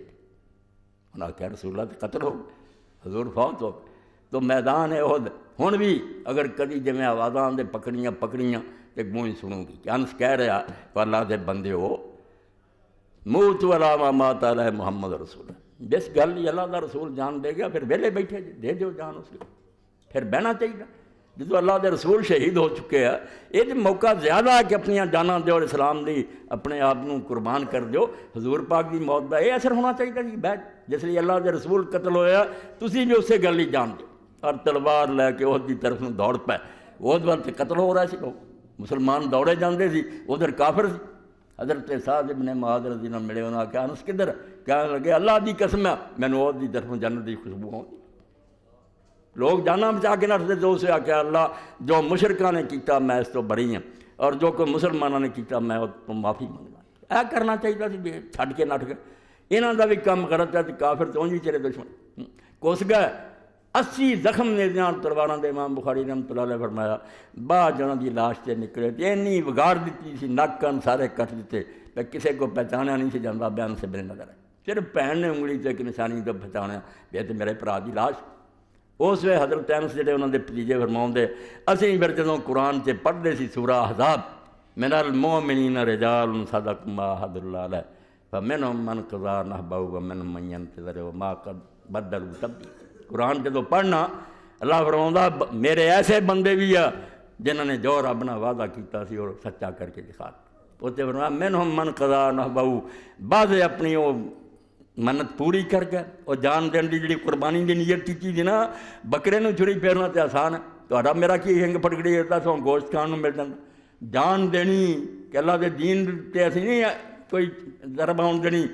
انہاں کہا رسول اللہ تے قتل ہو گئے، حضور فوت ہو گئے، تو میدان عہد ہن بھی اگر کدی جویں آوازاں دے پکڑیاں تے گونج سنوں گی کہ انس کہہ رہا کہ اللہ دے بندے ہو موتوا علی ما مات علیہ محمد رسول، جس گل ہی اللہ دا رسول جان دے گیا پھر ویلے بیٹھے دے دیو جان اس کو، پھر بہنا چاہیے، جدو اللہ دے رسول شہید ہو چکے ہیں، یہ موقع زیادہ ہے کہ اپنی جاناں دیو اور اسلام دی اپنے آپ کو قربان کر دیو، حضور پاک دی موت دا یہ اثر ہونا چاہیے جی بیٹھ جس لیے اللہ دے رسول قتل ہویا تسی بھی اسے گل ہی جان دیو، اور تلوار لے کے عہد کی طرف دوڑ پائے، عہد وقت قتل ہو رہا سی، لوگ مسلمان دوڑے جاندے سی، ادھر کافر سی، حضرت سعد ابن معاذ رضی اللہ عنہ ملے، انہاں کہا انس کدھر، کہنے لگے اللہ دی قسم ہے مینوں عہد کی طرف جنت دی خوشبو آؤں، لوگ جانا بچا کے نٹتے تو اسے آخیا اللہ جو مشرکاں نے کیتا میں اس تو بری ہوں، اور جو کوئی مسلمانوں نے کیتا میں اس تو معافی منگنا، اے کرنا چاہیے سی چھڈ کے نٹ گئے، انہاں دا بھی کام غلط ہے، کافر تو اونجی چلے دشمن کس گئے، 80 زخم نے تلواراں دے، امام بخاری رحمۃ اللہ علیہ فرمایا بعد جنہاں دی لاش تے نکلے تے اینی وگاڑ دیتی سی، نک کن سارے کٹ دیتے، پہ کسے کو پہچانیا نہیں سی جاندا، بیان سے بن نظر ہے، صرف بہن نے انگلی تے ایک نشانی تو پہچانیا بھی تے میرے بھرا دی لاش، اس وے حضرت انس جڑے انہوں دے بھتیجے فرماؤندے اسی پھر جدوں قرآن تے پڑھتے سی سورہ احزاب من المؤمنین رجال صدقوا ما عاہدوا اللہ علیہ فمنہم من قضی نحبہ ومنہم من ینتظر وما قد بدلوا تبدیلا، قرآن جدوں پڑھنا اللہ فرماؤندا میرے ایسے بندے بھی ہیں جنہوں نے جو رب نال وعدہ کیتا سی اور سچا کر کے دکھا، اتنے فرمایا منہم من قضی نحبہ، بعض اپنی وہ منت پوری کر گئے، اور جان دین دی جڑی قربانی دی نیت کی چیز نا، بکرے نو چھری پھیرنا تے آسان ہے، تو میرا کی ہنگ پھٹکڑی ہے تو گوشت کھان نو مل جاتا، جان دینی کہ اللہ دے دین تے اسی نہیں کوئی ضرب آن دینی،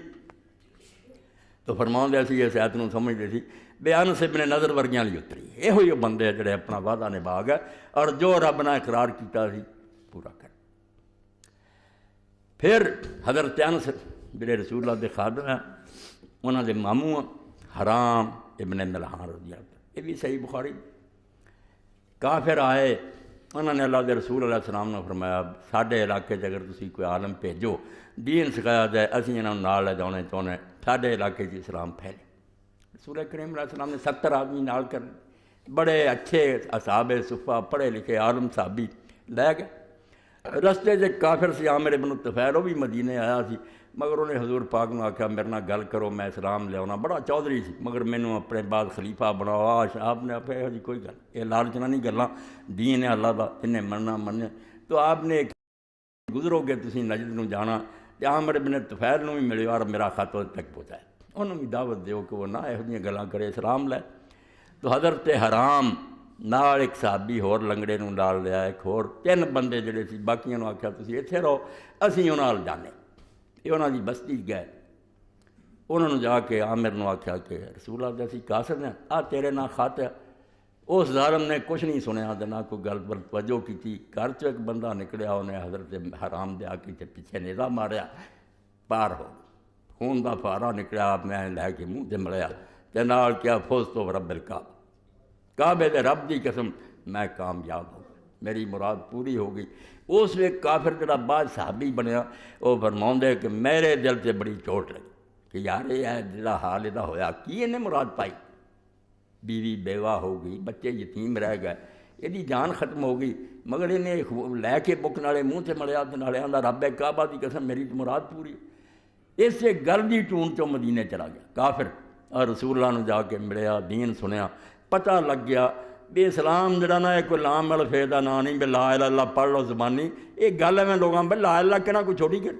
تو فرماؤندے اسی اس آیت نوں سمجھدے سی بے انس ابن نضر ورگیاں لئی اتری، یہو ہی بندے جڑے اپنا وعدہ نبھا گئے اور جو رب نے اقرار کیتا سی پورا کر۔ پھر حضرت انس جڑے رسول اللہ دے خادم ہیں انہاں دے ماموں حرام ابن ملحان رضی اللہ عنہ، یہ بھی صحیح بخاری۔ کافر آئے، انہوں نے اللہ دے رسول علیہ السلام نے فرمایا ساڈے علاقے اگر تسی کوئی عالم بھیجو دین سکھایا جائے اسی انہوں نال لے جانے چاہنے، ساڈے علاقے اسلام پھیلے۔ رسول کریم علیہ السلام نے 70 آدمی نال کر بڑے اچھے اصحاب صفہ پڑھے لکھے عالم صحابی لے گئے۔ رستے سے کافر سی عامر ابن طفیل، وہ بھی مدینے آیا سی، مگر انہیں حضور پاک نے آخیا میرے نال گل کرو میں اسلام لے آنا، بڑا چودھری سی مگر مینوں اپنے بعد خلیفہ بناؤ۔ آپ نے آخیا یہو جی کوئی گل، یہ لالچنا نہیں گلاں، دین ہے اللہ دا، انہیں مننا مننے۔ تو آپ نے گزرو گے تسی نجد نو جانا تے عامر ابن طفیل نو بھی ملو اور میرا خط وہ تک پہنچائے، انہوں بھی دعوت دیو کہ وہ نہ یہو جیاں گلاں کرے، اسلام لے۔ تو حضرت حرام نال ایک صحابی ہور لنگڑے نو نال لیا، ایک ہور 3 بندے جڑے سی، باقیاں نو آخیا تسی ایتھے رہو اسی انہاں نال جانے۔ یہ انہوں دی بستی گئے، انہوں نے جا کے عامر نو آخیا کہ رسول اللہ اسی قاصد ہیں، آ تیرے نہ خط ہے۔ اس ظالم نے کچھ نہیں سنیا تے نہ کوئی گل پر توجہ کی۔ گھر چ ایک بندہ نکلیا، انہیں حضرت حرام دے آ کے پیچھے نیزا ماریا، پار ہو خون دا فارا نکلیا، میں لے کے منہ تے ملیا تے نال کیا فوز تو رب الکعبہ، کعبے دے رب دی قسم میں کامیاب ہو گیا، میری مراد پوری ہو گئی۔ اس وقت کافر جڑا بعد صحابی بنیا وہ فرماؤندے کہ میرے دل سے بڑی چوٹ لگی کہ یار یہ جڑا حال یہ ہویا کی انہیں مراد پائی، بیوی بیوہ ہو گئی، بچے یتیم رہ گئے، یہ جان ختم ہو گئی، مگر انہیں لے کے بک نالے منہ سے ملیا نالے آندا رب کعبہ دی قسم میری مراد پوری۔ اس سے گل دی ٹون چوں مدینے چلا گیا کافر، اور رسول اللہ نے جا کے ملیا، دین سنیا، پتہ لگ گیا بھی اسلام جڑا نا ہے کوئی لام الفے دا نا نہیں، بھی لا الہ الا اللہ پڑھ لو زبانی، یہ گل ہے میں لوگاں بھی لا الہ کہنا کوئی چھوٹی کر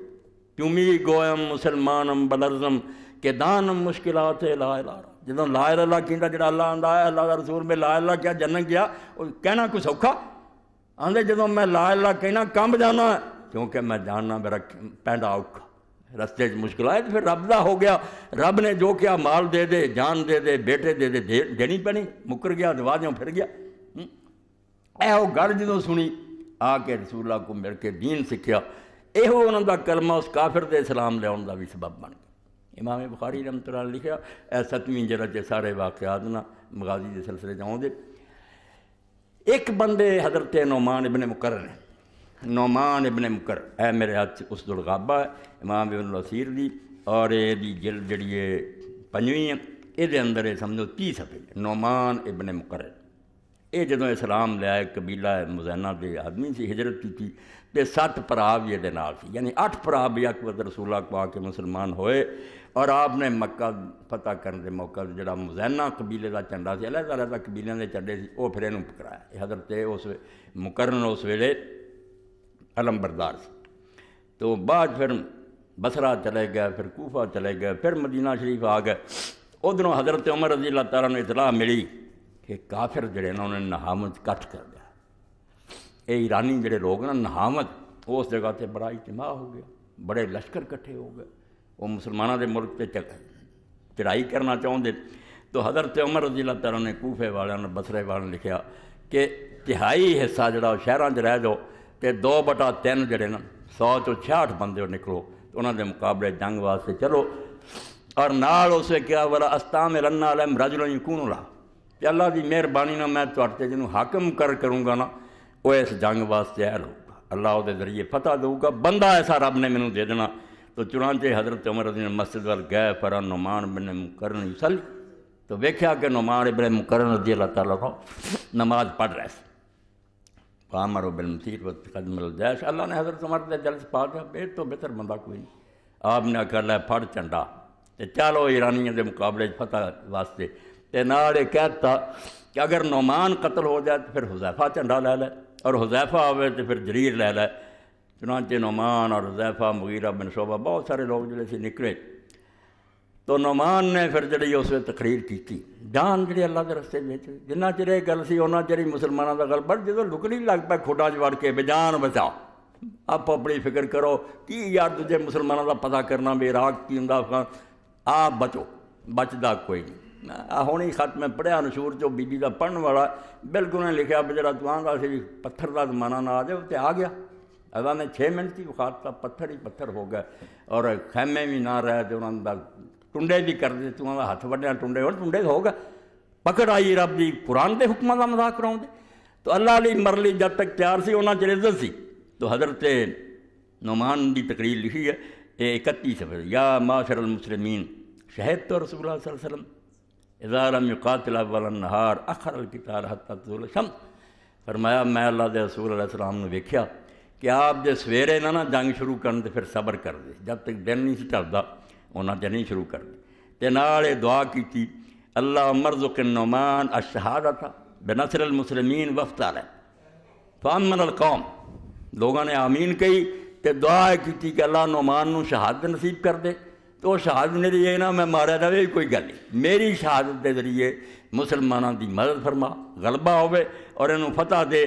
تمی گوئم مسلمانم بلرزم کہ دانم مشکلات لا الہ، جدوں لا الہ اللہ کہندا جڑا اللہ آندا ہے اللہ دا رسول میں لا الہ کیا جنت گیا، کہنا کوئی سوکھا آندے جدوں میں لا الہ کہنا کمب جانا ہے کیونکہ میں جاننا میرا پینڈا اوکھا، رستے مشکل آئے تو پھر رب دا ہو گیا، رب نے جو کیا مال دے دے، جان دے دے، بیٹے دے دے، دینی پینی، مکر گیا دواجوں پھر گیا۔ اے وہ گل جدوں سنی آ کے رسول اللہ کو مل کے دین سکھیا، یہو انہوں دا کلمہ اس کافر دے اسلام لے آن دا بھی سبب بن گیا۔ امام بخاری رحمۃ اللہ علیہ لکھیا اے 7ویں جلد کے سارے واقعات نہ مغازی دے سلسلے جاؤں دے۔ ایک بندے حضرت نعمان ابن مقرر نے، نعمان ابن مقرر اے میرے ہاتھ اس دلغابہ ہے امام ابن الاسیر دی، اور یہ دی جلد جڑی ہے 5ویں ہے، یہ اندر ہے سمجھو 30 صفحے، نعمان ابن مقرر۔ یہ جدوں اسلام لے آئے قبیلہ مزینہ دے آدمی سی، ہجرت کی تھی تے 7 پرا بھی یہ نال سی، یعنی 8 پرا بھی ایک وقت رسول اللہ کو آ کے مسلمان ہوئے، اور آپ نے مکہ فتح کرنے کے موقع جڑا مزینہ قبیلے کا جھنڈا سی، علیحدہ علیحدہ قبیلیاں دے جھنڈے سی، وہ پھر انہوں پکڑایا۔ یہ حضرت اس مقرن اس ویلے علم بردار سی، تو بعد پھر بصرہ چلے گئے، پھر کوفہ چلے گئے، پھر مدینہ شریف آ گئے۔ ادھروں حضرت عمر رضی اللہ تعالیٰ نے اطلاع ملی کہ کافر جڑے نا انہوں نے نہامت کٹ کر دیا، یہ ایرانی جڑے لوگ نا نہامت، اس جگہ تے بڑا اجتماع ہو گیا، بڑے لشکر کٹھے ہو گئے، وہ مسلمانوں دے ملک تے چڑھائی کرنا چاہتے، تو حضرت عمر رضی اللہ تعالیٰ نے کوفے والوں نے بصرے والوں نے لکھیا کہ 1/3 حصہ جڑا شہراں چ رہ جاؤ تے 2/3 جڑے نا 100 چوں 66 بندے نکلو تو انہوں دے مقابلے جنگ واسطے چلو، اور نال اسے کیا والا استعملن علیہم رجلا یکون اللہ، کہ اللہ دی مہربانی نہ میں تواڈے جنوں حاکم کروں گا نا وہ اس جنگ واسطے اہل ہوگا، اللہ وہ ذریعے فتح دے گا، بندہ ایسا رب نے مینوں دے دینا۔ تو چنانچہ حضرت عمر رضی اللہ مسجد وال گئے، فرا نعمان بن مقرن یصلی، تو ویکھیا کہ نعمان ابن مقرن رضی اللہ تعالیٰ عنہ نماز پڑھ رہے سے، فامروا بالمسیر وقدم الجیش، اللہ نے حضرت عمر دے دل سے پا دیا بہتر تو بہتر بندہ کوئی نہیں، آپ نے آخر لے پھڑ جھنڈا تے چلو ایرانیوں دے مقابلے فتح واسطے، تے نال یہ کہتا کہ اگر نعمان قتل ہو جائے تو پھر حذیفہ جھنڈا لے لے، اور حذیفہ آوے تو پھر جریر لے لے۔ چنانچہ نعمان اور حذیفہ مغیرہ بن شعبہ بہت سارے لوگ جڑے سے نکلے، تو نعمان نے پھر جڑی اس وقت تقریر کی جان جڑی اللہ کے رستے میں جنہ چر یہ گل سی انہ چر ہی مسلمانوں کا گل، بٹ جدوں لکڑی لگ پہ کھوٹا چ وڑ کے بے جان بچاؤ، آپ اپنی فکر کرو کی یار تجھے مسلمانوں کا پتہ کرنا بھی عراق کی ہوں آپ بچو، بچتا کوئی نہیں۔ ہوں ہی خط میں پڑھیا نشور چو بی بی کا پڑھن والا بالکل نے لکھا بھی جڑا تو آندا سی پتھر کا زمانہ نہ آ جائے تے آ گیا۔ اللہ نے 6 منٹ کی وخاطہ پتھر ہی پتھر ہو گئے، اور خیمے بھی نہ رہے تو انہوں نے ٹنڈے بھی کر دے، تو ہاتھ وڈیا ٹنڈے اور ٹنڈے ہو گئے۔ پکڑ آئی رب دی قرآن دے حکماں کا مذاق کراؤں دے۔ تو اللہ علی مرلی جب تک تیار سی انہاں چ عزت سی۔ تو حضرت نعمان دی تقریر لکھی ہے 31 صفحے، یا معاشر المسلمین شہدت رسول اللہ صلی اللہ علیہ وسلم اذا لم یقاتل اول النہار اخر القتال حتی تزول الشمس۔ فرمایا میں اللہ دے رسول علیہ السلام نے ویکھیا کہ آپ جے سویرے نہ جنگ شروع کرن تے پھر صبر کر دے، جب تک دن نہیں سی ٹلدا انہاں تے نہیں شروع کر دے۔ تے نال یہ دعا کیتی اللہ مرزق النعمان الشہادۃ بنصر المسلمین وفت علیہ فامن القوم۔ لوگوں نے آمین کہی تے دعا کی کہ اللہ نعمان نو شہادت نصیب کر دے۔ تو شہادت میری یہ نہ میں ماریا رہے کوئی گل نہیں، میری شہادت کے ذریعے مسلمانوں دی مدد فرما، غلبہ ہوئے اور انہوں فتح دے۔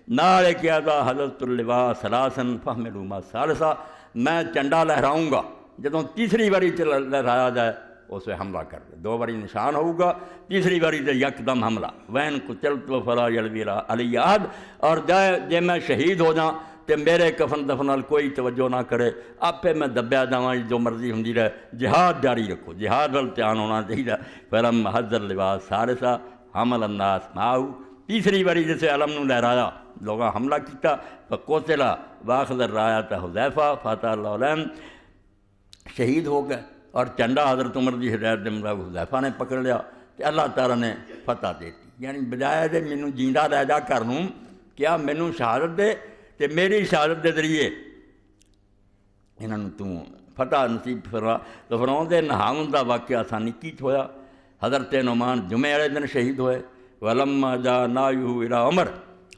نال کیا تھا حضرت اللواء ثلاثاً فحملوا ما ثالثا، میں چنڈا لہراؤں گا، جدوں تیسری باری لہرایا جائے اس پہ حملہ کر دے، 2 باری نشان ہوگا، تیسری باری تے یکدم حملہ۔ وین قتلت فلا یلوی علی احد، اور جے میں شہید ہو جاں تے میرے کفن دفن نال کوئی توجہ نہ کرے، آپے میں دبیا جاواں جو مرضی ہوندی رہے، جہاد جاری رکھو، جہاد وال دھیان ہونا چاہیے۔ فلم حضر لباس ثالثا حمل الناس معه، تیسری باری جسے علم نو لہرایا لوگاں حملہ کیتا، فقتل واخذ الراية حذیفہ فتح اللہ علیہ، شہید ہو گئے، اور چنڈا حضرت عمر دی ہدایت دے مطابق حذیفہ نے پکڑ لیا، تے اللہ تعالیٰ نے فتح دیتی۔ یعنی بجائے دے مینوں جیندا رہ جا کر نوں کیا مینوں شہادت دے تے میری شہادت دے ذریعے انہوں تو فتح نصیب فرما۔ تو فرماؤں دے نہاون دا واقعہ آسانی کیت ہویا۔ حضرت نعمان جمعے والے دن شہید ہوئے، ولما جاء نایہ الی عمر،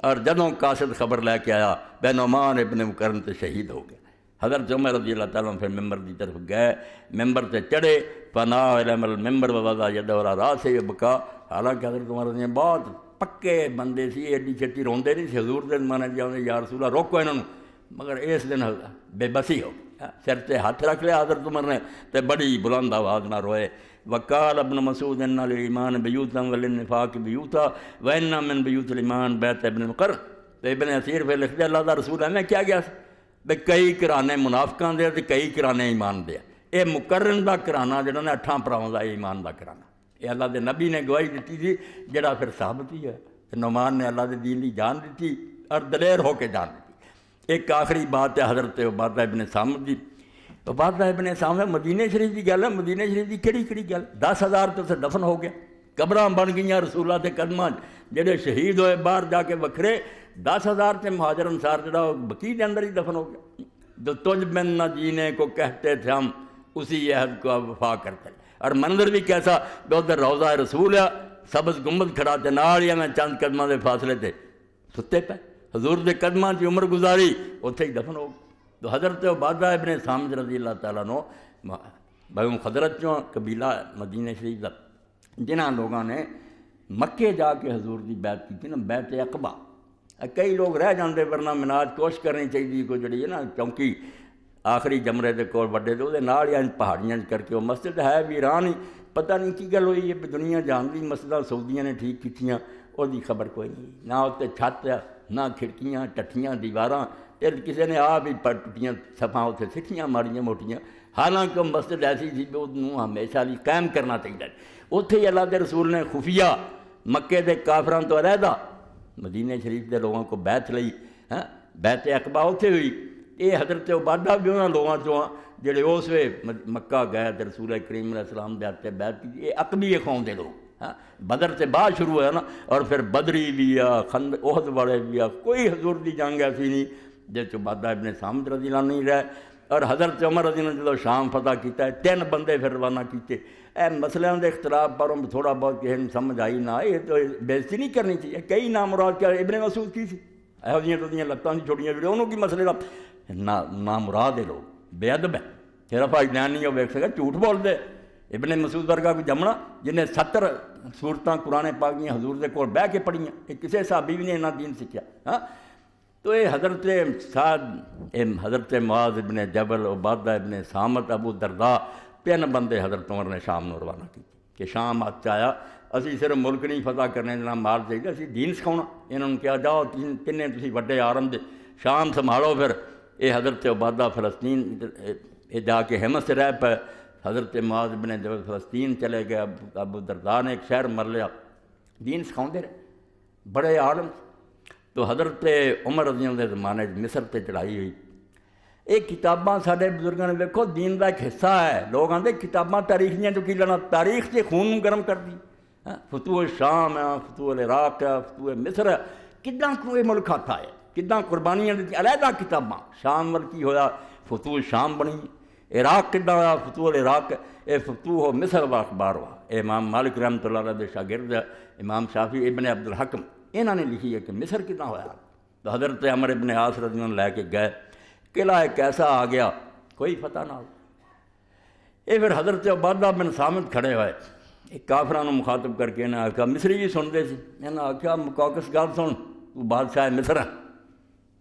اور جدوں قاصد خبر لے کے آیا بے نعمان ابن مکرم تے شہید ہو گیا۔ حضرت عمر رضی اللہ تعالیٰ پھر ممبر دی طرف گئے، ممبر تے چڑھے، فناء الی المنبر ووضع یدہ علی راسہ وبکا۔ حالانکہ حضرت عمر رضی اللہ بہت پکے بندے سی، ایڈی چھتی روندے نہیں سی، حضور دے زمانے جاؤں یا رسول اللہ روکو انہوں، مگر اس دن بے بسی ہو سر تے ہاتھ رکھ لیا حضرت عمر نے تے بڑی بلند آواز نہ روئے۔ وقال ابن مسعود ان للایمان بیوتا وللنفاق بیوتا وان من بیوت الایمان بیت ابن مقر۔ تو ابن اسیر پہ لکھ دیا اللہ دا رسول ہے میں کیا گیا بے کئی کرانے منافقاں دے تے کئی کرانے ایمان دے۔ اے مقرن دا کرانا جڑا نے 8 پراواں دا ایمان دا کرانا، یہ اللہ دے نبی نے گواہی دیتی تھی، جڑا پھر ثابت ہی ہے۔ نعمان نے اللہ دے دین دی جان دیتی اور دلیر ہو کے جان دیتی۔ ایک آخری بات ہے حضرت عبادہ ابن صامت دی۔ عبادہ ابن صامت مدینہ شریف دی گل ہے، مدینہ شریف دی کیڑی گل، 10,000 تو سے دفن ہو گیا، قبراں بن گئیاں رسول اللہ دے قدماں، جڑے شہید ہوئے باہر جا کے وکھرے، 10,000 تے مہاجر انصار جڑا بقیع دے اندر ہی دفن ہو گیا۔ جو تجھ بن نہ جینے کو کہتے تھے ہم اسی عہد کو وفا کرتے۔ اور منظر بھی کیسا، جو ادھر روضہ رسول ہے، سبز گنبد کھڑا تے نال ہی میں چند قدماں دے فاصلے تے ستے پے، حضور دے قدماں دی عمر گزاری، اتھے ہی دفن ہو گئے۔ تو حضرت عبادہ ابن صامت رضی اللہ تعالیٰ نو بھائی خضرت چوں قبیلہ مدینہ شریف دا، جنہاں لوگاں نے مکے جا کے حضور دی بیعت کی تھی نا، بیعت عقبہ۔ کئی لوگ رہ جاندے، ورنہ مناج کوشش کرنی چاہیے کوئی جڑی ہے نا چونکی آخری جمرے دے کول وڈے دے نال یا پہاڑیاں کر کے وہ مسجد ہے ویران ہی، پتہ نہیں کی گل ہوئی ہے، دنیا جان دی مسجداں سعودیاں نے ٹھیک کیتیاں، وہ دی خبر کوئی نہیں، نہ اتنے چھت نہ کھڑکیاں ٹٹھیاں دیواراں، کسی نے آپ ہی ٹوٹیاں صفاں اتنے سٹھیاں ماریاں موٹیاں۔ حالانکہ مسجد ایسی سی بھی انہوں ہمیشہ لیے قائم کرنا چاہیے۔ اتھے ہی اللہ دے رسول نے خفیہ مکے دے کافراں تو علیحدہ مدینہ شریف دے لوگوں کو بیعت لئی، بیعت عقبہ اتھے ہوئی۔ یہ حضرت عبادہ بھی انہوں لوگوں چوں جڑے اس وے مکہ گئے تے رسول کریم علیہ السلام دے ہاتھ بیعت کی، یہ عقبی قوم دے لوگ۔ بدر سے بعد شروع ہوا نا، اور پھر بدری بھی آ، احد والے بھی آ، کوئی حضور دی جنگ ایسی نہیں جس عبادہ ابن صامت رضی اللہ نہیں رہے۔ اور حضرت عمر رضی اللہ جدو شام فتح کیتا ہے 3 بندے پھر روانہ کیتے۔ اے مسئلوں کے اختلاف پر تھوڑا بہت کسی نے سمجھ آئی نہ آئی، یہ تو بےزتی نہیں کرنی چاہیے۔ کئی نام مراد کیا ابن مسعود کی سی، یہو جہاں تو لتاں دی چھوٹیاں ویڈیو، انہوں کی مسئلے کا نام مراد ہے، لوگ بے ادب ہے۔ تیرا بھائی جان نہیں ویکھ سکا، جھوٹ بول دے۔ ابن مسعود ورگا کوئی جمنا جنہیں 70 سورتاں قرآن پاک دیاں حضور دے کول بہ کے پڑھیاں، یہ کسی صحابی بھی نے انہاں دین سیکھیا۔ تو یہ حضرت سعد، حضرت معاذ ابن جبل، عبادہ ابن صامت، ابو درداء، 3 بندے حضرت عمر نے شام نو روانہ کیتے کہ شام ہاتھ آیا اسی صرف ملک نہیں فتح کرنے دینا مال چاہیے اسی دین سکھاؤنا انہوں نے کہا جاؤ تینے تسی وڈے عالم دے شام سنبھالو پھر یہ حضرت عبادہ فلسطین یہ جا کے ہمت سے رہ پے حضرت معاذ بن جبل فلسطین چلے گئے ابو درداء نے ایک شہر مر لیا دین سکھاؤندے رہے بڑے عالم تو حضرت عمر رضی اللہ کے زمانے مصر تے چڑھائی ہوئی یہ کتاباں سارے بزرگوں نے دیکھو دین کا ایک حصہ ہے لوگ آتے کتاباں تاریخ دیا جو کی لینا تاریخ سے خون گرم کر دی فتوح شام ہے فتوح العراق ہے فتوح مصر ہے کداں کو یہ ملک ہاتھ آئے کداں قربانیاں دیتی علیحدہ کتاباں شام وال کی ہویا فتوح شام بنی عراق کداں ہوا فتوح العراق یہ فتوح مصر و اخبار ہوا امام مالک رحمۃ اللہ علیہ شاگرد امام شافعی ابن عبد الحکم انہوں نے لکھی ہے کہ مصر کداں ہوا تو حضرت عمر ابن عاص رضی اللہ لے کے گئے قلعہ ایک ایسا آ گیا کوئی فتح نہ ہو یہ پھر حضرت عبادہ بن صامت کھڑے ہوئے ایک کافران مخاطب کر کے انہیں آخیا مصری بھی سنتے سی انہیں آخیا مقوقس گل سن تو بادشاہ مصر ہے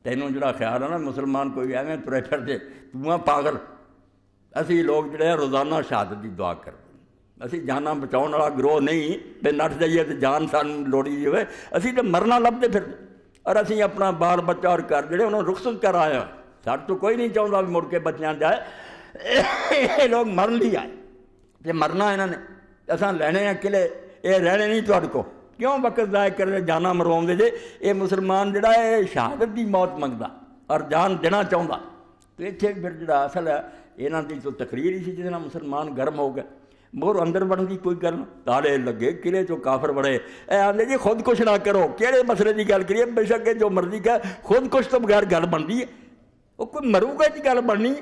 تینوں جڑا خیال ہے نا مسلمان کوئی ایویں ترے پھرتے تو پاگل اسی لوگ جڑے روزانہ شہادت کی دعا کرتے اسی جانا بچاؤ والا گروہ نہیں پہ نٹ جائیے تو جان سان لوڑی ہوئے اسی تو مرنا لبتے پھرتے اور اسی اپنا بال بچہ اور گھر جڑے انہوں نے رخصت کر آئے سر تو کوئی نہیں چاہتا بھی مڑ کے بچیاں جائے یہ لوگ مرن لی آئے تے مرنا انہوں نے اصل لینے ہیں قلعے یہ رہنے نہیں تھوڑے کو کیوں وقت ضائع کر دے جانا مرواؤں دے یہ مسلمان جڑا ہے شہادت دی موت منگتا اور جان دینا چاہتا تو اتنے پھر جڑا اصل ہے یہاں کی تو تقریر ہی سی جس مسلمان گرم ہو گئے مگر اندر بڑھن کی کوئی گل تالے لگے قلعے چو کافر بڑے اے آدھے جی خود کچھ نہ کرو کہڑے مسئلے کی گل کریے بے شک جو مرضی کا خود کچھ تو بغیر گل بنتی ہے وہ کوئی مرو گا جی گل بننی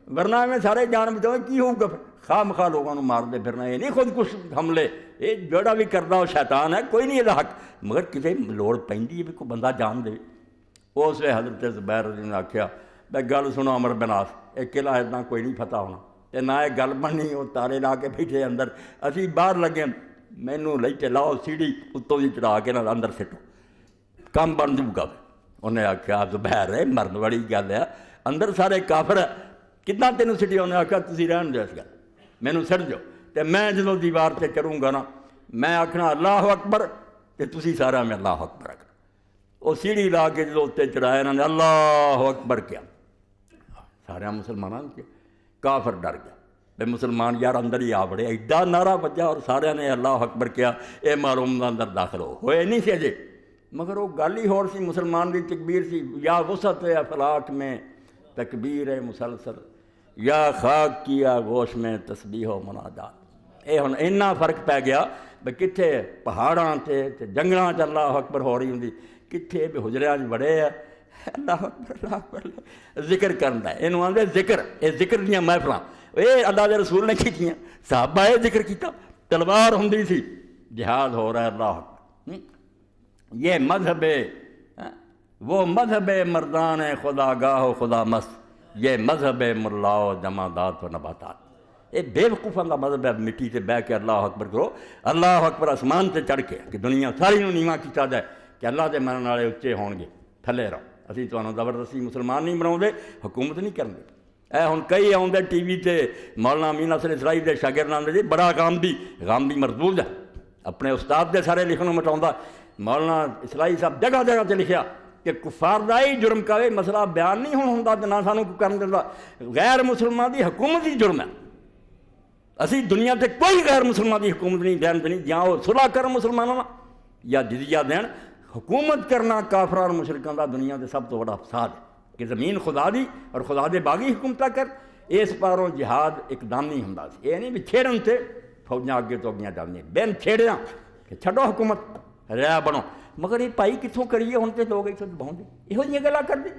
ورنہ میں سارے جان بچاؤ کی ہوگا پھر خواہ مخواہ لوگوں کو مار دے پھرنا یہ نہیں خود کچھ حملے یہ جوڑا بھی کرتا وہ شیطان ہے کوئی نہیں یہ حق مگر کسی لوڑ پہنتی ہے بھی کوئی بندہ جان دے اس وقت حضرت زبیر رضی اللہ نے آخیا میں گل سنو عمر بن عاص یہ قلعہ اتنا کوئی نہیں فتح ہونا تے نہ یہ گل بننی وہ تارے لا کے بیٹھے اندر اسی باہر لگے مینوں لے کے لاؤ سیڑھی اتوں دی چڑھا کے نہ اندر سٹو کام بن جاؤ گا انہیں آخیا زبیر ہے مرن والی گل ہے اندر سارے کافر ہے کتنا تینوں سٹی انہیں آخیا تسی رہن دو اس گل مینوں سٹ جاؤ تے میں جدوں دیوار تے کروں گا نا میں آخنا اللہ اکبر تے تسی سارا میں اللہ اکبر آخنا وہ سیڑھی لا کے جدوں اتنے چڑھایا انہوں نے اللہ اکبر کیا سارے مسلمانوں نے کافر ڈر گیا بے مسلمان یار اندر ہی آ بڑے ایڈا نعرہ بجا اور سارے نے اللہ اکبر کیا اے معلوم اندر داخل ہوئے نہیں سی اجے مگر وہ گل ہی ہور سی مسلمان کی تکبیر سی یا وسعت افلاک میں تکبیر ہے مسلسل یا خاک کیا گوش میں تسبیح و مناجات اے ہن اینا فرق پی گیا بھئی کتھے پہاڑاں تے جنگلاں چ اللہ اکبر ہو رہی ہوندی کتھے بھی حجریاں بڑے ہے اللہ اکبر ذکر کرنا ہے انہوں آدھے ذکر یہ ذکر دیا محفلاں یہ اللہ کے رسول نے کیتیاں صحابہ یہ ذکر کیتا تلوار ہوندی سی جہاد ہو رہا ہے اللہ اکبر یہ مذہب وہ مذہب مردان خدا گاہ و خدا مست یہ مذہب ملا و جمادات و نباتات یہ بے وقوفاں کا مذہب ہے مٹی سے بہ کے اللہ اکبر کرو اللہ اکبر آسمان سے چڑھ کے کہ دنیا ساری نو نیواں کیتا جائے کہ اللہ دے منن والے اچے ہون گے تھلے رہو اسی تمہیں زبردستی مسلمان نہیں بناؤں حکومت نہیں کریں اے ہن کئی آؤں ٹی وی تے مولانا امین حسن اسرائی دے شاگرد آدھے جی بڑا کام بھی مردود ہے اپنے استاد دے سارے لکھنوں مٹاؤں مولانا اسرائی صاحب جگہ جگہ تے لکھیا کہ کفار دا ہی جرم کرے مسئلہ بیان نہیں ہوتا نہ سانوں کو کرن دیندا غیر مسلمان دی حکومت ہی جرم ہے اسی دنیا تے کوئی غیر مسلمان دی حکومت نہیں دین دینی جہاں وہ صلح کرن مسلمانوں یا جزیہ دین حکومت کرنا کافران مشرکان دا دنیا دے سب تو بڑا فساد ہے کہ زمین خدا دی اور خدا دے باغی حکومتہ کر اس پاروں جہاد اقدامی ہوندا سی یہ نہیں بھی چھیڑن تے فوجاں اگے تو اگیاں جاندیاں بین چھیڑیاں کہ چھڈو حکومت ریا بنو مگر یہ پائی کتوں کریے ہن تے لوگ اتنے بہن دے یہو جہاں گلاں کر دے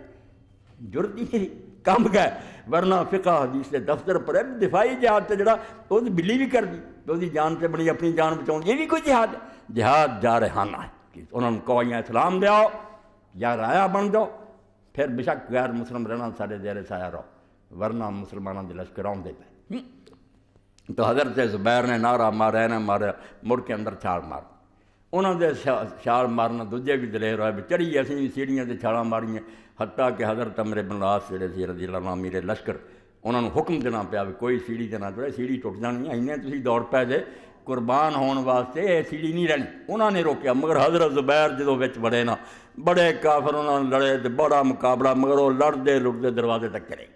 جرتی کم گئے ورنہ فقہ حدیث دے دفتر پر دفاعی جہاد تے جڑا وہ بلی بھی کر دی تو جان تے بڑی اپنی جان بچاؤ یہ بھی کوئی جہاد ہے جہاد جارحانہ ہے انہوں نے کہو یا اسلام دیاؤ یا رایا بن جاؤ پھر بے شک غیر مسلم رہنا سارے زیر سایہ رہو ورنہ مسلمانوں کے لشکر آؤندے پے تو حضرت زبیر نے نعرہ مارا نہ مارا مڑ کے اندر چھال مار انہوں نے چھال مارنا دوجے بھی دلیر ہوئے چڑھی اسی بھی سیڑھیاں سے چھالاں ماریاں حتیٰ کہ حضرت عمر بن العاص جڑے سی رضی اللہ عنہ میرے لشکر انہوں نے حکم دینا پیا بھی کوئی سیڑھی تے نہ چڑھے، سیڑھی ٹوٹ جانی ہے، انہیں تسی دوڑ پے جے قربان ہون واسطے یہ سیڑھی نہیں رہنی۔ انہوں نے روکیا، مگر حضرت زبیر جدوں وچ بڑے نا، بڑے کافر انہوں نے لڑے تے بڑا مقابلہ، مگر وہ لڑتے لڑتے دروازے تک چلے،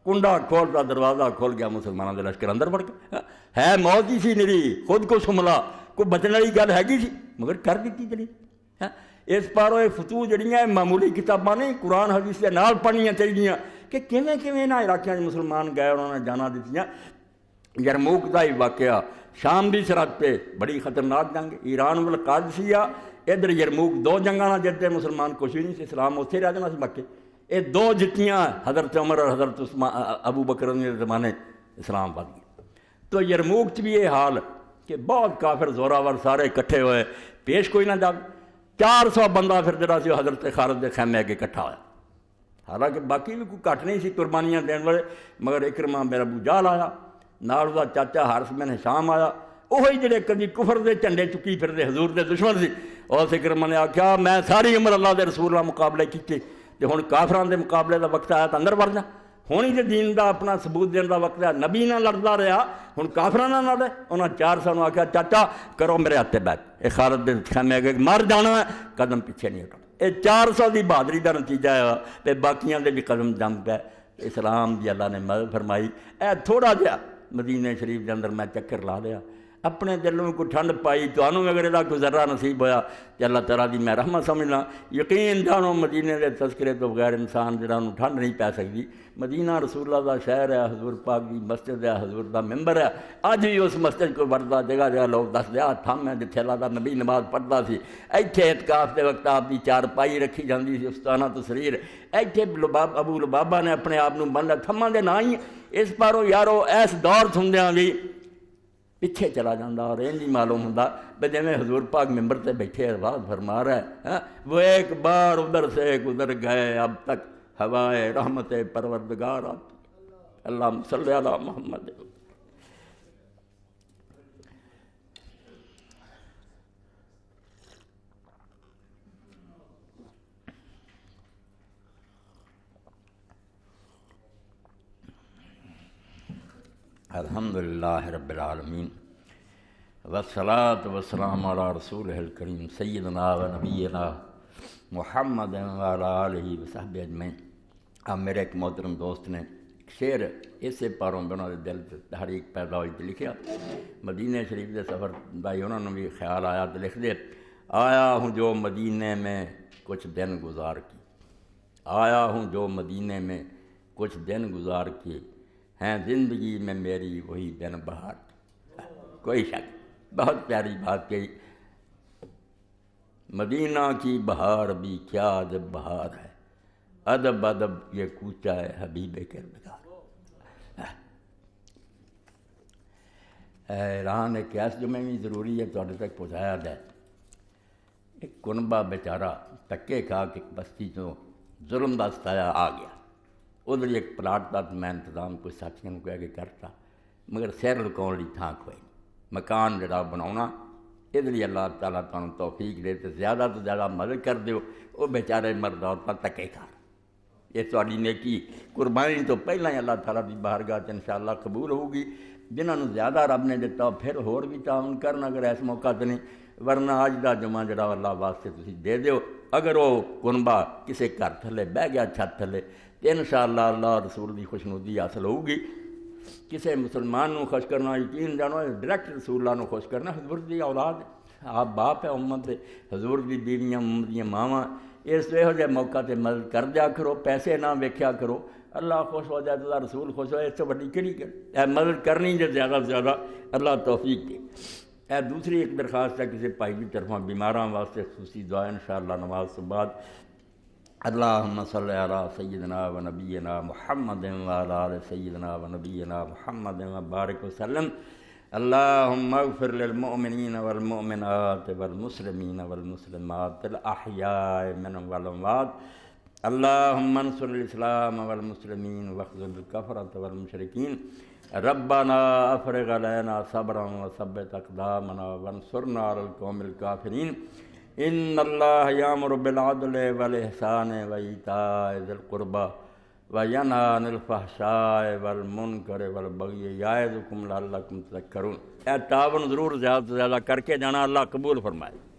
کنڈا کھولتا دروازہ کھول گیا، مسلمانوں دے لشکر اندر بڑھ گئے۔ ہے موت ہی سی نری، خود کو سملا، کوئی بچنے والی گل ہے سی، مگر کر دیتی جڑی۔ اس پاروں یہ فتوح جڑیاں معمولی کتاباں نہیں، قرآن حدیث کے نال پڑھنیاں چاہیے کہ کیویں کیویں انہاں علاقوں مسلمان گئے، انہوں نے جانا دیتیاں۔ یرموک کا ہی واقعہ، شام دی سرحد پہ بڑی خطرناک جنگ، ایران والقادسیہ، ادھر یرموک، دو جنگاں نہ جتنے مسلمان کچھ بھی نہیں سی، اسلام اتنے رہ جانا سی باقی۔ یہ دو جتیاں حضرت عمر اور حضرت ابو بکر کے زمانے اسلام بد گیا۔ تو یرموک بھی یہ حال کہ بہت کافر زوراور سارے اکٹھے ہوئے، پیش کوئی نہ جاگ، 400 بندہ پھر جڑا سی حضرت خالد کے خیمے اگے اکٹھا ہوا، حالانکہ باقی بھی کوئی گھٹ نہیں سی قربانیاں دین والے، مگر اکرمہ بن ابو جہل آیا، نال دا چاچا حارث بن ہشام آیا، وہی جڑے کبھی کفر دے جھنڈے چکی پھردے حضور دے دشمن سی۔ اس اکرمہ نے آکھیا میں ساری عمر اللہ دے رسول نال مقابلے کیتے تے ہن کافراں دے مقابلے دا وقت آیا تے اندر وڑ جا، ہن ہی تے دین دا اپنا ثبوت دین دا وقت ہے، نبی نہ لڑدا رہا، ہن کافراں نال لڑے۔ انہاں 400 نوں آکھیا چاچا کرو میرے ہاتھ تے بیٹھ، اے خالد دے خیمے اگے مر جانا ہے، قدم پیچھے نہیں ہٹانا۔ یہ 400 دی بہادری دا نتیجہ ہے تے باقیاں دے بھی قدم جم گئے۔ اسلام دی اللہ نے مدد فرمائی۔ اے تھوڑا جہا مدینہ شریف دے اندر میں چکر لا لیا، اپنے دل میں کوئی ٹھنڈ پائی، تانوں اگر یہ کوئی ذرہ نصیب ہویا کہ اللہ تعالیٰ دی میں رحمت سمجھنا۔ یقین جانو مدینے دے تذکرے تو بغیر انسان جہاں ٹھنڈ نہیں پی سکتی۔ مدینہ رسول اللہ دا شہر ہے، حضور پاک دی مسجد ہے، حضور دا ممبر ہے۔ اج بھی اس مسجد کو وڑدا جگہ جگہ لوگ دس دیا تھم ہے جتھے اللہ دا نبی نماز پڑھدا سی، ایتھے اعتکاف دے وقت آپ دی چارپائی رکھی جاندی سی، استانہ تسریر، ایتھے ابو لبابہ نے اپنے آپ نوں بن لیا، تھماں دے نہ ہی اس پاروں یارو ایس دور سندیاں بھی پیچھے چلا جاتا، اور یہ نہیں معلوم ہوتا بھائی جی حضور پاک ممبر سے بیٹھے آواز فرما رہا ہے، وہ ایک بار ادھر سے گزر گئے، اب تک ہوائے رحمت پروردگار اللہ صلی علی محمد۔ الحمدللہ رب العالمین والصلاة والسلام علی رسولہ الکریم سیدنا و نبینا محمد وعلی آلہ وصحبہ اجمعین۔ اب میرے ایک محترم دوست نے ایک شعر اسے پاروں میں انہوں نے دل سے تحریک پیدا ہوئی تو لکھیا، مدینہ شریف دے سفر بھائی انہوں نے بھی خیال آیا تو لکھ دے، آیا ہوں جو مدینے میں کچھ دن گزار کی، آیا ہوں جو مدینے میں کچھ دن گزار کی، ہیں زندگی میں میری وہی دن بہار کی۔ کوئی شک، بہت پیاری بات کہی، مدینہ کی بہار بھی کیا جب بہار ہے، ادب ادب یہ کوچہ ہے حبیب کردگار۔ اعلان ایک ایس جو میں بھی ضروری ہے تھوڑے تک پہنچایا جائے۔ ایک کنبہ بیچارہ تکے کھا کے بستی چوں ظلم دا ستایا آ گیا، ادھر ایک پلاٹ کا میں انتظام کوئی ساتھیوں کو کہہ کے کرتا، مگر سیر لکاؤ لی تھان کوئی نہیں، مکان جڑا بناونا ادھر ہی اللہ تعالیٰ تمہیں توفیق دے تو زیادہ مدد کر دیو، وہ بیچارے مرد عورتاں تکے کھا، یہ تھوڑی نیکی قربانی تو پہلے ہی اللہ تعالیٰ کی بارگاہ چ انشاءاللہ قبول ہوگی۔ جنہوں نے زیادہ رب نے دیتا پھر ہور بھی تعاون کرنا اگر اس موقع تے نہیں، ورنہ اج دا جمعہ جڑا اللہ واسطے تسی دے دیو، اگر وہ کنبہ کسی گھر تھلے بہ گیا چھت تھلے تو انشاءاللہ اللہ رسول دی خوشنودی حاصل ہوگی۔ کسی مسلمان نو خوش کرنا یقین جانو ڈائریکٹ رسول اللہ نو خوش کرنا، حضور دی اولاد آپ باپ ہے امت دے، حضور دی بیویاں امت دیاں ماواں، اس یہو جہے موقع تے مدد کر دیا کرو، پیسے نہ ویکھیا کرو، اللہ خوش ہو جائے تو اللہ رسول خوش ہو، اس سے بڑی کہڑی اے مدد کرنی جو زیادہ سے زیادہ اللہ توفیق دے۔ اے دوسری ایک درخواست ہے کسی بھائی کی طرفوں بیماراں واسطے خصوصی دعا انشاءاللہ نماز کے بعد۔ اللہم صلی علی سیدنا و نبینا محمد وعلی آل سیدنا و نبینا محمد وبارک وسلم۔ اللہم اغفر للمؤمنین والمؤمنات والمسلمین والمسلمات الاحیاء منهم والاموات۔ اللہم انصر الاسلام والمسلمین واخذل الکفرۃ والمشرکین۔ ربنا افرغ علینا صبرا وثبت اقدامنا وانصرنا علی القوم الکافرین۔ ان اللہ یامر بالعدل والاحسان وایتاء ذی القربى وَيَنْهَىٰ عَنِ الْفَحْشَاءِ وَالْمُنکَرِ وَالْبَغْيِ یَعِظُکُمْ لَعَلَّکُمْ تَذَکَّرُونَ۔ تعاون ضرور زیادہ سے زیادہ کر کے جانا، اللہ قبول فرمائے۔